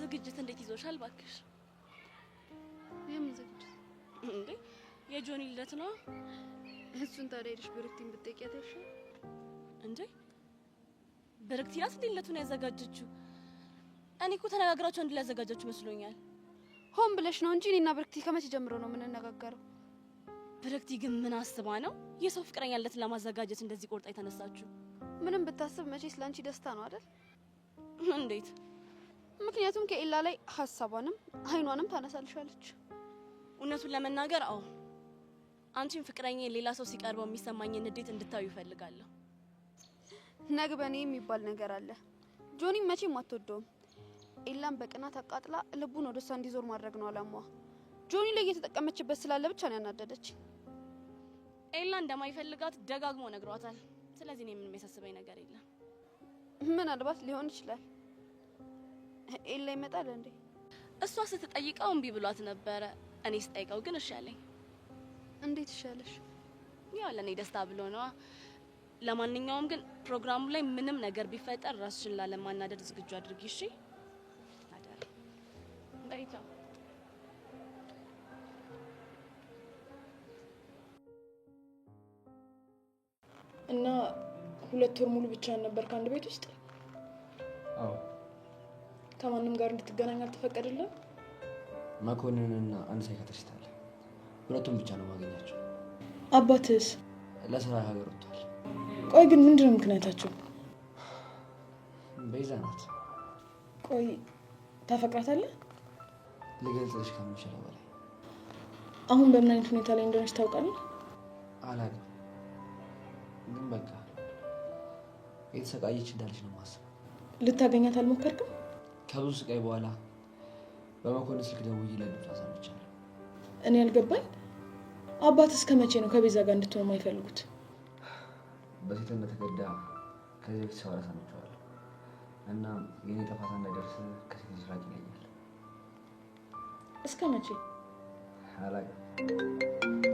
ዝግጅት እንዴት ይዞሻል ባክሽ? የምን ዝግጅት እንዴ? የጆኒ ልደት ነው። እሱን ታዲያ ሄደሽ ብርክቲን ብትጠይቂያት አይሻል እንዴ? ብርክቲ ናት እንዴ ልደቱን ያዘጋጀችው? እኔ እኮ ተነጋግራችሁ አንድ ላይ ያዘጋጃችሁ መስሎኛል። ሆን ብለሽ ነው እንጂ እኔና ብርክቲ ከመቼ ጀምሮ ነው የምንነጋገረው? ብርክቲ ግን ምን አስባ ነው የሰው ፍቅረኛ ልደት ለማዘጋጀት እንደዚህ ቆርጣ የተነሳችሁ? ምንም ብታስብ መቼ ስላንቺ ደስታ ነው አይደል? እንዴት? ምክንያቱም ከኤላ ላይ ሀሳቧንም አይኗንም ታነሳልሻለች። እውነቱን ለመናገር አዎ፣ አንቺን ፍቅረኛ ሌላ ሰው ሲቀርበው የሚሰማኝን ንዴት እንድታዩ ይፈልጋለሁ። ነግበኔ የሚባል ነገር አለ። ጆኒም መቼም አትወደውም። ኤላን በቅናት አቃጥላ ልቡን ወደ እሷ እንዲዞር ማድረግ ነው አላማዋ። ጆኒ ላይ እየተጠቀመችበት ስላለ ብቻ ነው ያናደደች። ኤላ እንደማይፈልጋት ደጋግሞ ነግሯታል። ስለዚህ እኔ ምንም የሚያሳስበኝ ነገር የለም። ምናልባት ሊሆን ይችላል። ኤላ ይመጣል እንዴ? እሷ ስትጠይቀው እምቢ ብሏት ነበረ። እኔ ስጠይቀው ግን እሺ አለኝ። እንዴት ይሻለሽ? ያው ለኔ ደስታ ብሎ ነው። ለማንኛውም ግን ፕሮግራሙ ላይ ምንም ነገር ቢፈጠር ራስሽን ላለማናደድ ዝግጁ አድርጊ እሺ? አደራ። በይታ እና 2 ወር ሙሉ ብቻህን ነበር ከአንድ ቤት ውስጥ? አዎ። ከማንም ጋር እንድትገናኝ አልተፈቀደልህም? መኮንንና አንድ ሳይካትሪስት አለ። ሁለቱም ብቻ ነው ማገኛቸው። አባትስ? ለስራ ሀገር ወጥቷል። ቆይ ግን ምንድነው ምክንያታቸው? ቤዛ ናት። ቆይ ታፈቅራታለህ? ልገልጽልሽ ከምችለው በላይ። አሁን በምን አይነት ሁኔታ ላይ እንደሆነች ታውቃለህ? አላውቅም፣ ግን በቃ የተሰቃየች እንዳለች ነው ማስብ። ልታገኛት አልሞከርክም? ከብዙ ስቃይ በኋላ በመኮንን ስልክ ደውዬ ለድምፅ አሰምቻለሁ። እኔ ያልገባኝ አባት እስከ መቼ ነው ከቤዛ ጋር እንድትሆን የማይፈልጉት? በሴት እንደተገዳ ከዚህ በፊት ሲያወራ ሰምቼዋለሁ እና የኔ ጥፋት እንዳይደርስ ከሴት ልጅ ራቅ ይለኛል። እስከ መቼ? አላውቅም።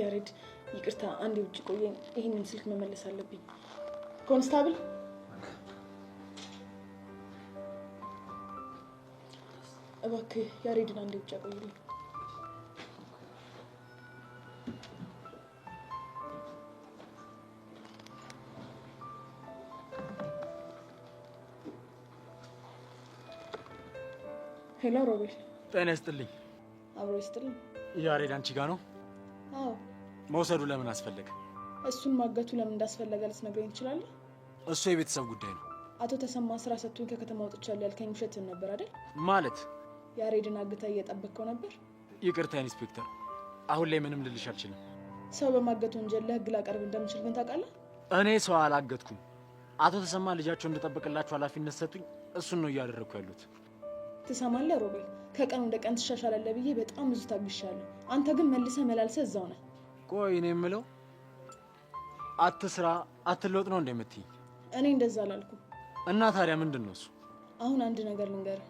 ያሬድ ይቅርታ፣ አንዴ ውጭ ቆየኝ። ይህንን ስልክ መመለስ አለብኝ። ኮንስታብል እባክህ ያሬድን አንዴ ውጭ ቆይልኝ። ሄሎ ሮቤል። ጤና ይስጥልኝ። አብሮ ይስጥልኝ። ያሬድ አንቺ ጋ ነው? አዎ። መውሰዱ ለምን አስፈለገ? እሱን ማገቱ ለምን እንዳስፈለገ ልትነግረኝ ትችላለህ? እሱ የቤተሰብ ጉዳይ ነው። አቶ ተሰማ ስራ ሰጥቶኝ ከከተማ ወጥቻለሁ ያልከኝ ውሸትን ነበር አይደል? ማለት ያሬድን አግታ እየጠበቅከው ነበር? ይቅርታ ኢንስፔክተር፣ አሁን ላይ ምንም ልልሽ አልችልም። ሰው በማገቱ ወንጀል ለህግ ላቀርብ እንደምችል ግን ታውቃለህ? እኔ ሰው አላገትኩም። አቶ ተሰማ ልጃቸው እንደጠበቅላችሁ ኃላፊነት ሰጡኝ። እሱን ነው እያደረግኩ ያሉት። ትሰማለህ ሮቤል፣ ከቀን ወደ ቀን ትሻሻላለህ ብዬ በጣም ብዙ ታግሻለሁ። አንተ ግን መልሰህ መላልሰህ እዛው ነህ። ቆይ እኔ የምለው አትስራ አትለወጥ ነው እንደምትይ? እኔ እንደዛ አላልኩም። እና ታዲያ ምንድን ነው እሱ? አሁን አንድ ነገር ልንገርህ።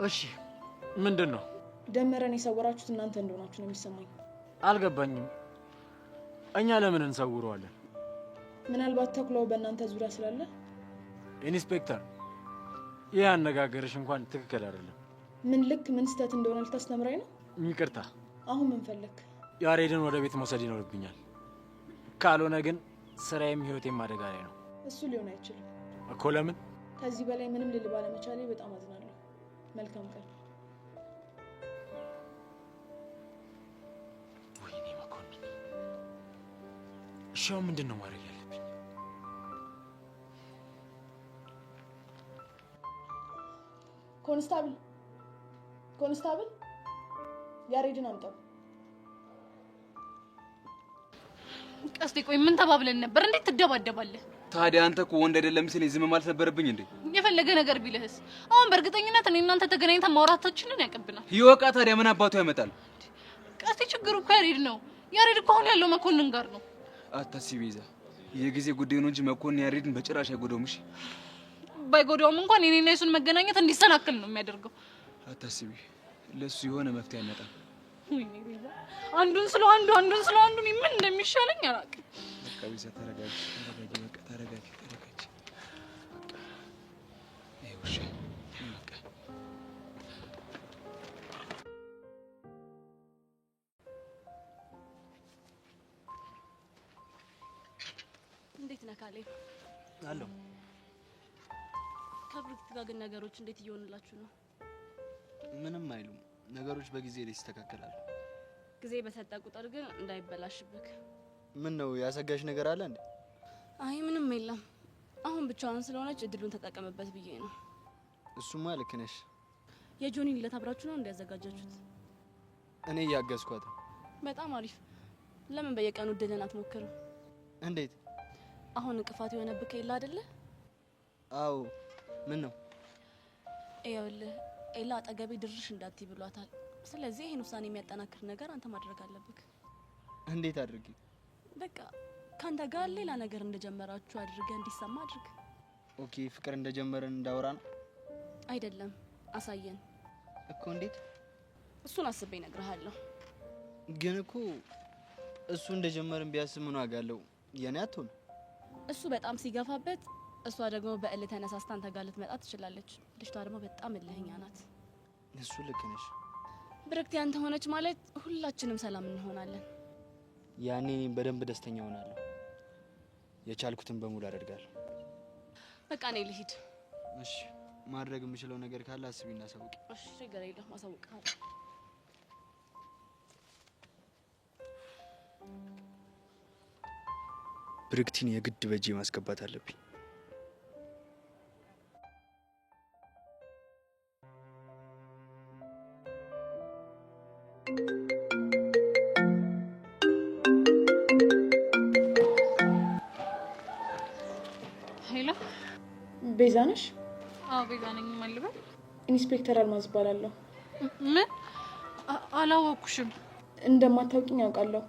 እሺ ምንድን ነው? ደመረን የሰወራችሁት እናንተ እንደሆናችሁ ነው የሚሰማኝ። አልገባኝም። እኛ ለምን እንሰውረዋለን? ምናልባት ተኩላው በእናንተ ዙሪያ ስላለ። ኢንስፔክተር፣ ይህ አነጋገርሽ እንኳን ትክክል አይደለም። ምን ልክ ምን ስህተት እንደሆነ ልታስተምራኝ ነው? ይቅርታ። አሁን ምን ፈለክ? ያሬድን ወደ ቤት መውሰድ ይኖርብኛል። ካልሆነ ግን ስራዬም ህይወቴም አደጋ ላይ ነው። እሱ ሊሆን አይችልም እኮ። ለምን? ከዚህ በላይ ምንም ልል ባለመቻሌ በጣም አዝናለሁ። መልካም ቀን። ወይኔ መኮንን። እሺ ምንድን ነው ማድረግ ያለብኝ? ኮንስታብል ኮንስታብል ያሬድን አምጣው። ቀስቴ ቆይ ምን ተባብለን ነበር? እንዴት ትደባደባለህ? ታዲያ አንተ እኮ ወንድ አይደለም ሲለኝ ዝም ማለት ነበረብኝ እንዴ? የፈለገ ነገር ቢልህስ? አሁን በእርግጠኝነት እኔ እናንተ ተገናኝተን ማውራታችንን ያቀብናል። ይወቃ ታዲያ ምን አባቱ ያመጣል? ቀስቴ ችግሩ እኮ ያሬድ ነው። ያሬድ እኮ አሁን ያለው መኮንን ጋር ነው። አታስቢ ይዛ የጊዜ ጉዳይ ነው እንጂ መኮንን ያሬድን በጭራሽ አይጎዳውም። እሺ ባይጎዳውም እንኳን የኔና የሱን መገናኘት እንዲሰናከል ነው የሚያደርገው። አታስቢ ለሱ የሆነ መፍትሄ ያመጣል። ወይኔ ቤዛ አንዱን ስለ አንዱ ምን እንደሚሻለኝ አላውቅም። በቃ ቤዛ ተረጋጊ፣ በቃ ተረጋጊ። እሺ በቃ እንዴት ነህ ካሌብ? አለው። ከብሩክት ጋር ግን ነገሮች እንዴት እየሆኑላችሁ ነው? ምንም አይሉም። ነገሮች በጊዜ ላይ ይስተካከላሉ። ጊዜ በሰጠ ቁጥር ግን እንዳይበላሽብክ። ምን ነው ያሰጋሽ ነገር አለ እንዴ? አይ ምንም የለም። አሁን ብቻዋን ስለሆነች እድሉን ተጠቀምበት ብዬ ነው። እሱማ ልክ ነሽ። የጆኒን ልደት አብራችሁ ነው እንዲያዘጋጃችሁት? እኔ እያገዝኳት። በጣም አሪፍ። ለምን በየቀኑ እድልን አትሞክርም? እንዴት? አሁን እንቅፋት የሆነብክ የለ አይደለ? አዎ። ምን ነው? ይኸውልህ ኤላ አጠገቤ ድርሽ እንዳትይ ብሏታል። ስለዚህ ይሄን ውሳኔ የሚያጠናክር ነገር አንተ ማድረግ አለብክ። እንዴት አድርጊ? በቃ ካንተ ጋር ሌላ ነገር እንደጀመራችሁ አድርገህ እንዲሰማ አድርግ። ኦኬ። ፍቅር እንደጀመረን እንዳወራ ነው? አይደለም፣ አሳየን እኮ። እንዴት? እሱን አስቤ እነግርሃለሁ። ግን እኮ እሱ እንደጀመረን ቢያስብ ምን ዋጋ አለው? የኔ አትሆን። እሱ በጣም ሲገፋበት፣ እሷ ደግሞ በእልህ ተነሳስታ አንተ ጋር ልትመጣ ትችላለች። ልጅቷ ደግሞ በጣም እልህኛ ናት። እሱ ልክ ነሽ። ብርክት ያንተ ሆነች ማለት ሁላችንም ሰላም እንሆናለን። ያኔ እኔም በደንብ ደስተኛ ሆናለሁ። የቻልኩትን በሙሉ አደርጋለሁ። በቃ እኔ ልሂድ። እሺ። ማድረግ የምችለው ነገር ካለ አስቢና አሳውቂ። እሺ፣ ችግር የለውም፣ አሳውቅሃለሁ። ብርክቲን የግድ በእጄ ማስገባት አለብኝ። ሄሎ፣ ቤዛ ነሽ? አዎ ቤዛ ነኝ። ማልበል ኢንስፔክተር አልማዝ እባላለሁ። ምን? አላወኩሽም። እንደማታውቂኝ አውቃለሁ።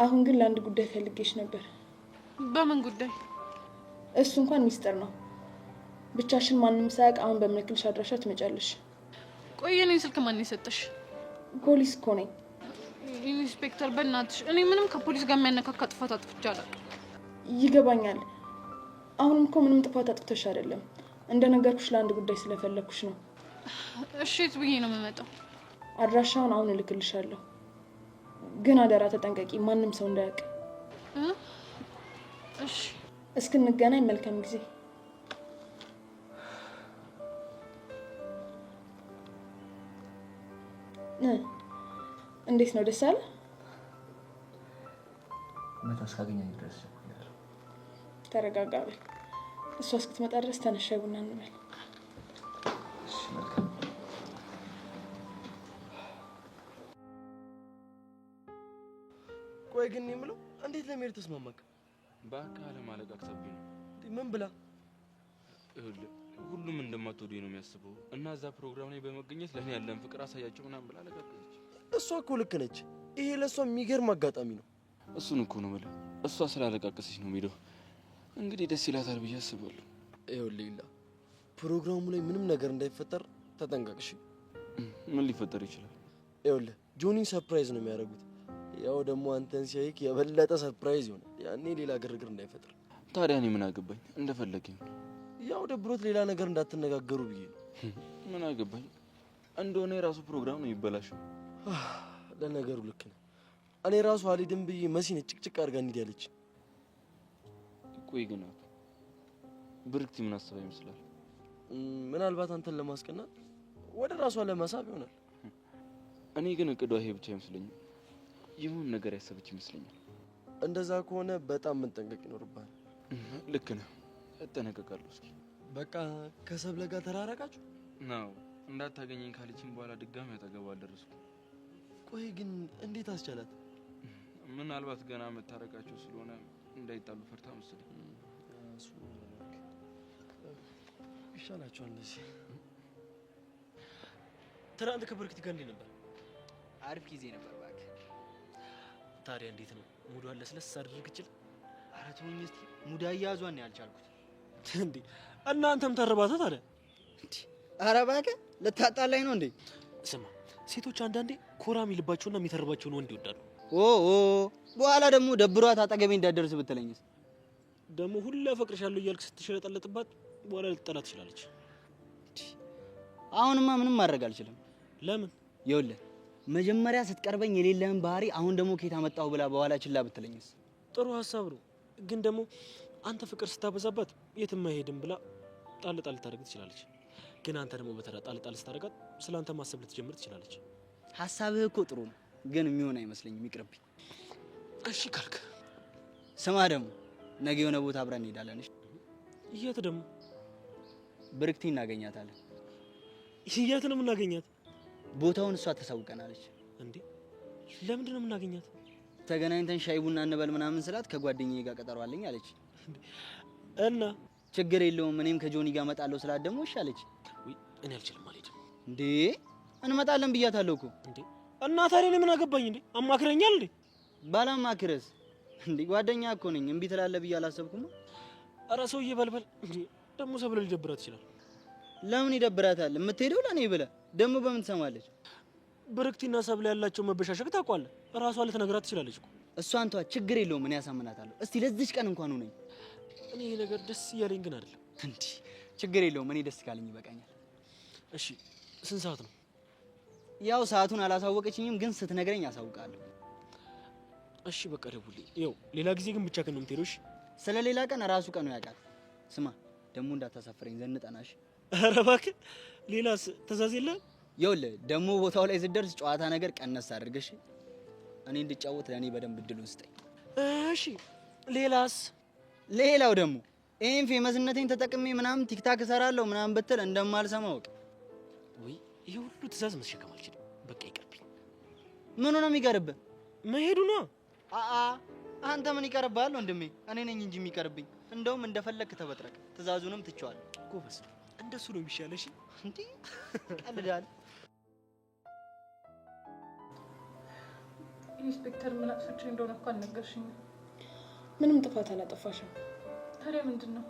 አሁን ግን ለአንድ ጉዳይ ፈልጌሽ ነበር። በምን ጉዳይ? እሱ እንኳን ሚስጥር ነው። ብቻሽን ማንም ሳያውቅ አሁን በምልክልሽ አድራሻ ትመጫለሽ። ቆይ የኔን ስልክ ማን የሰጠሽ? ፖሊስ እኮ ነኝ። ኢንስፔክተር በእናትሽ፣ እኔ ምንም ከፖሊስ ጋር የሚያነካካ ጥፋት አጥፍቼ አላውቅም። ይገባኛል። አሁንም እኮ ምንም ጥፋት አጥፍተሽ አይደለም። እንደነገርኩሽ ለአንድ ጉዳይ ስለፈለኩሽ ነው። እሺ፣ የት ብዬ ነው የምመጣው? አድራሻውን አሁን እልክልሻለሁ። ግን አደራ ተጠንቀቂ፣ ማንም ሰው እንዳያውቅ። እሺ። እስክንገናኝ መልካም ጊዜ። እንዴት ነው? ደስ አለ? መቶ እስካገኘኝ ድረስ ያለው ተረጋጋ በል። እሷ እስክትመጣ ድረስ ተነሽ፣ ቡና እንበል። እሺ፣ መልካም። ቆይ ግን የምለው እንዴት ለመሄድ ተስማማክ? በአካል ማለቅ አክሰብኝ ነው። ምን ብላ? ሁሉም እንደማትወደኝ ነው የሚያስበው እና እዛ ፕሮግራም ላይ በመገኘት ለኔ ያለን ፍቅር አሳያቸው ምናምን ብላ ለቀቀች። እሷ እኮ ልክ ነች። ይሄ ለእሷ የሚገርም አጋጣሚ ነው። እሱን እኮ ነው የምልህ። እሷ ስላለቃቀሰች ነው የሚሄደው። እንግዲህ ደስ ይላታል ብዬ አስባለሁ። ይኸውልህ ሌላ ፕሮግራሙ ላይ ምንም ነገር እንዳይፈጠር ተጠንቀቅሽ። ምን ሊፈጠር ይችላል? ይኸውልህ ጆኒን ሰርፕራይዝ ነው የሚያደርጉት። ያው ደግሞ አንተን ሲያይክ የበለጠ ሰርፕራይዝ ይሆናል። ያኔ ሌላ ግርግር እንዳይፈጠር። ታዲያ እኔ ምን አገባኝ? እንደፈለገኝ። ያው ደብሮት ሌላ ነገር እንዳትነጋገሩ ብዬ ነው። ምን አገባኝ? እንደሆነ የራሱ ፕሮግራም ነው የሚበላሸው። ለነገሩ ልክ ነህ። እኔ ራሱ አልሄድም ብዬ መሲን ጭቅጭቅ አድርጋ እንሂድ ያለች። ቆይ ግን ብርክቲ ምን አስባ ይመስላል? ምናልባት አንተን ለማስቀናት ወደ ራሷ ለመሳብ ይሆናል። እኔ ግን እቅዷ ይሄ ብቻ አይመስለኝም። ይሁን ነገር ያሰበች ይመስለኛል። እንደዛ ከሆነ በጣም መጠንቀቅ ይኖርብሃል። ልክ ነህ፣ እጠነቀቃለሁ። እስኪ በቃ ከሰብለ ጋር ተራራቃችሁ ነው? እንዳታገኘኝ ካለችኝ በኋላ ድጋሚ አጠገቧ አልደረስኩም። ቆይ ግን እንዴት አስቻላት? ምናልባት ገና መታረቃቸው ስለሆነ እንዳይጣሉ ፈርታ መሰለኝ። ይሻላችኋል እንደዚህ። ትናንት ከበረከት ጋር እንዴት ነበር? አሪፍ ጊዜ ነበር እባክህ። ታዲያ እንዴት ነው ሙዷ ለስለስ አድርግ ይችል? ኧረ ተወኝ እስቲ ሙዳ እያዟን ነው ያልቻልኩት። እንዴ እናንተም ተረባታ ታዲያ? ኧረ እባክህ ልታጣላኝ ነው እንዴ? ስማ ሴቶች አንዳንዴ ኮራ የሚልባቸውና የሚተርባቸውን ወንድ ይወዳሉ። ኦ በኋላ ደግሞ ደብሯት አጠገቤ እንዳደርስ ብትለኝስ? ደግሞ ሁሌ አፈቅርሻለሁ እያልክ ስትሸለጠለጥባት በኋላ ልትጠላ ትችላለች። አሁንማ ምንም ማድረግ አልችልም። ለምን? ይኸውልህ መጀመሪያ ስትቀርበኝ የሌለህን ባህሪ አሁን ደግሞ ከየት አመጣው ብላ በኋላ ችላ ብትለኝስ? ጥሩ ሀሳብ ነው፣ ግን ደግሞ አንተ ፍቅር ስታበዛባት የትም አይሄድም ብላ ጣል ጣል ታደርግ ትችላለች። ግን አንተ ደግሞ በተራ ጣል ጣል ስታደርጋት ስለአንተ ማሰብ ልትጀምር ትችላለች። ሀሳብህ እኮ ጥሩ ነው፣ ግን የሚሆን አይመስለኝም። ይቅርብኝ። እሺ ካልክ ስማ፣ ደግሞ ነገ የሆነ ቦታ አብረን እንሄዳለን። እሺ? የት ደግሞ? ብርክቲ እናገኛታለን። የት ነው የምናገኛት? ቦታውን እሷ ተሳውቀናለች። እንዴ ለምንድን ነው የምናገኛት? ተገናኝተን ሻይ ቡና እንበል ምናምን ስላት ከጓደኛዬ ጋር ቀጠሮ አለኝ አለች። እና ችግር የለውም እኔም ከጆኒ ጋር እመጣለሁ ስላት ደግሞ እሺ አለች። ወይ እኔ አልችልም አልሄድም። እንዴ እንመጣለን ብያታለሁ እኮ። እንዴ እና ታዲያ እኔ ምን አገባኝ እንዴ? አማክረኛል እንዴ? ባላማክረስ እንዴ ጓደኛ እኮ ነኝ። እምቢ ትላለህ ብዬ አላሰብኩም። ኧረ ሰውዬ በልበል እንዴ። ደግሞ ሰብለ ሊደብራት ይችላል። ለምን ይደብራታል? የምትሄደው ለኔ ብለህ ደግሞ በምን ትሰማለች? ብርክቲና ሰብለ ያላቸው መበሻሸቅ ታውቃለህ። እራሷ ልትነግራት ትችላለች እኮ። እሷን ተዋ፣ ችግር የለውም እኔ ያሳምናታለሁ። እስቲ ለዚች ቀን እንኳን ሁነኝ። እኔ ይሄ ነገር ደስ እያለኝ ግን አይደለም። እንዴ ችግር የለውም እኔ ደስ ካለኝ ይበቃኛል። እሺ ስንት ሰዓት ነው? ያው ሰዓቱን አላሳወቀችኝም፣ ግን ስትነግረኝ አሳውቃለሁ። እሺ በቃ ደውልልኝ። ያው ሌላ ጊዜ ግን ብቻ ከነ የምትሄደው። እሺ ስለ ሌላ ቀን ራሱ ቀኑ ያውቃል። ስማ ደግሞ እንዳታሳፍረኝ ዘንጠናሽ። ኧረ እባክህ ሌላስ ትእዛዝ የለህም? ይኸውልህ ደግሞ ቦታው ላይ ስትደርስ ጨዋታ ነገር ቀነስ አድርገሽ እኔ እንድጫወት ለእኔ በደንብ እድሉን ስጠኝ። እሺ ሌላስ? ሌላው ደግሞ ይሄን ፌመስነቴን ተጠቅሜ ምናምን ቲክታክ እሰራለሁ ምናምን ብትል እንደማልሰማ ወቅ። ወይ ይሄ ሁሉ ትእዛዝ መሸከም አልችልም። በቃ ይቀርብኝ። ምኑ ነው የሚቀርብህ? መሄዱ ነው። አንተ ምን ይቀርብሃል ወንድሜ? እኔ ነኝ እንጂ የሚቀርብኝ። እንደውም እንደፈለክ ተበጥረቅ፣ ትእዛዙንም ትቼዋለሁ። ጎበዝ እንደሱ ነው የሚሻለው። እሺ እንዴ ቀልዳል። ኢንስፔክተር ምን አጥፍቼ እንደሆነ እኮ አልነገርሽኝም። ምንም ጥፋት አላጠፋሽም። ታዲያ ምንድን ነው?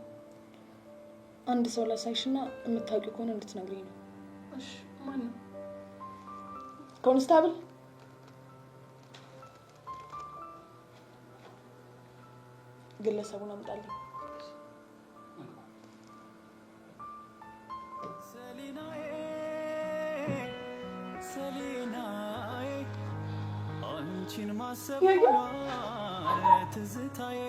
አንድ ሰው ላሳይሽና የምታውቂው ከሆነ እንድትነግሪኝ ነው። እሺ ማን ነው? ኮንስታብል ግለሰቡን አምጣልኝ። አንቺን ማሰብ ትዝታዬ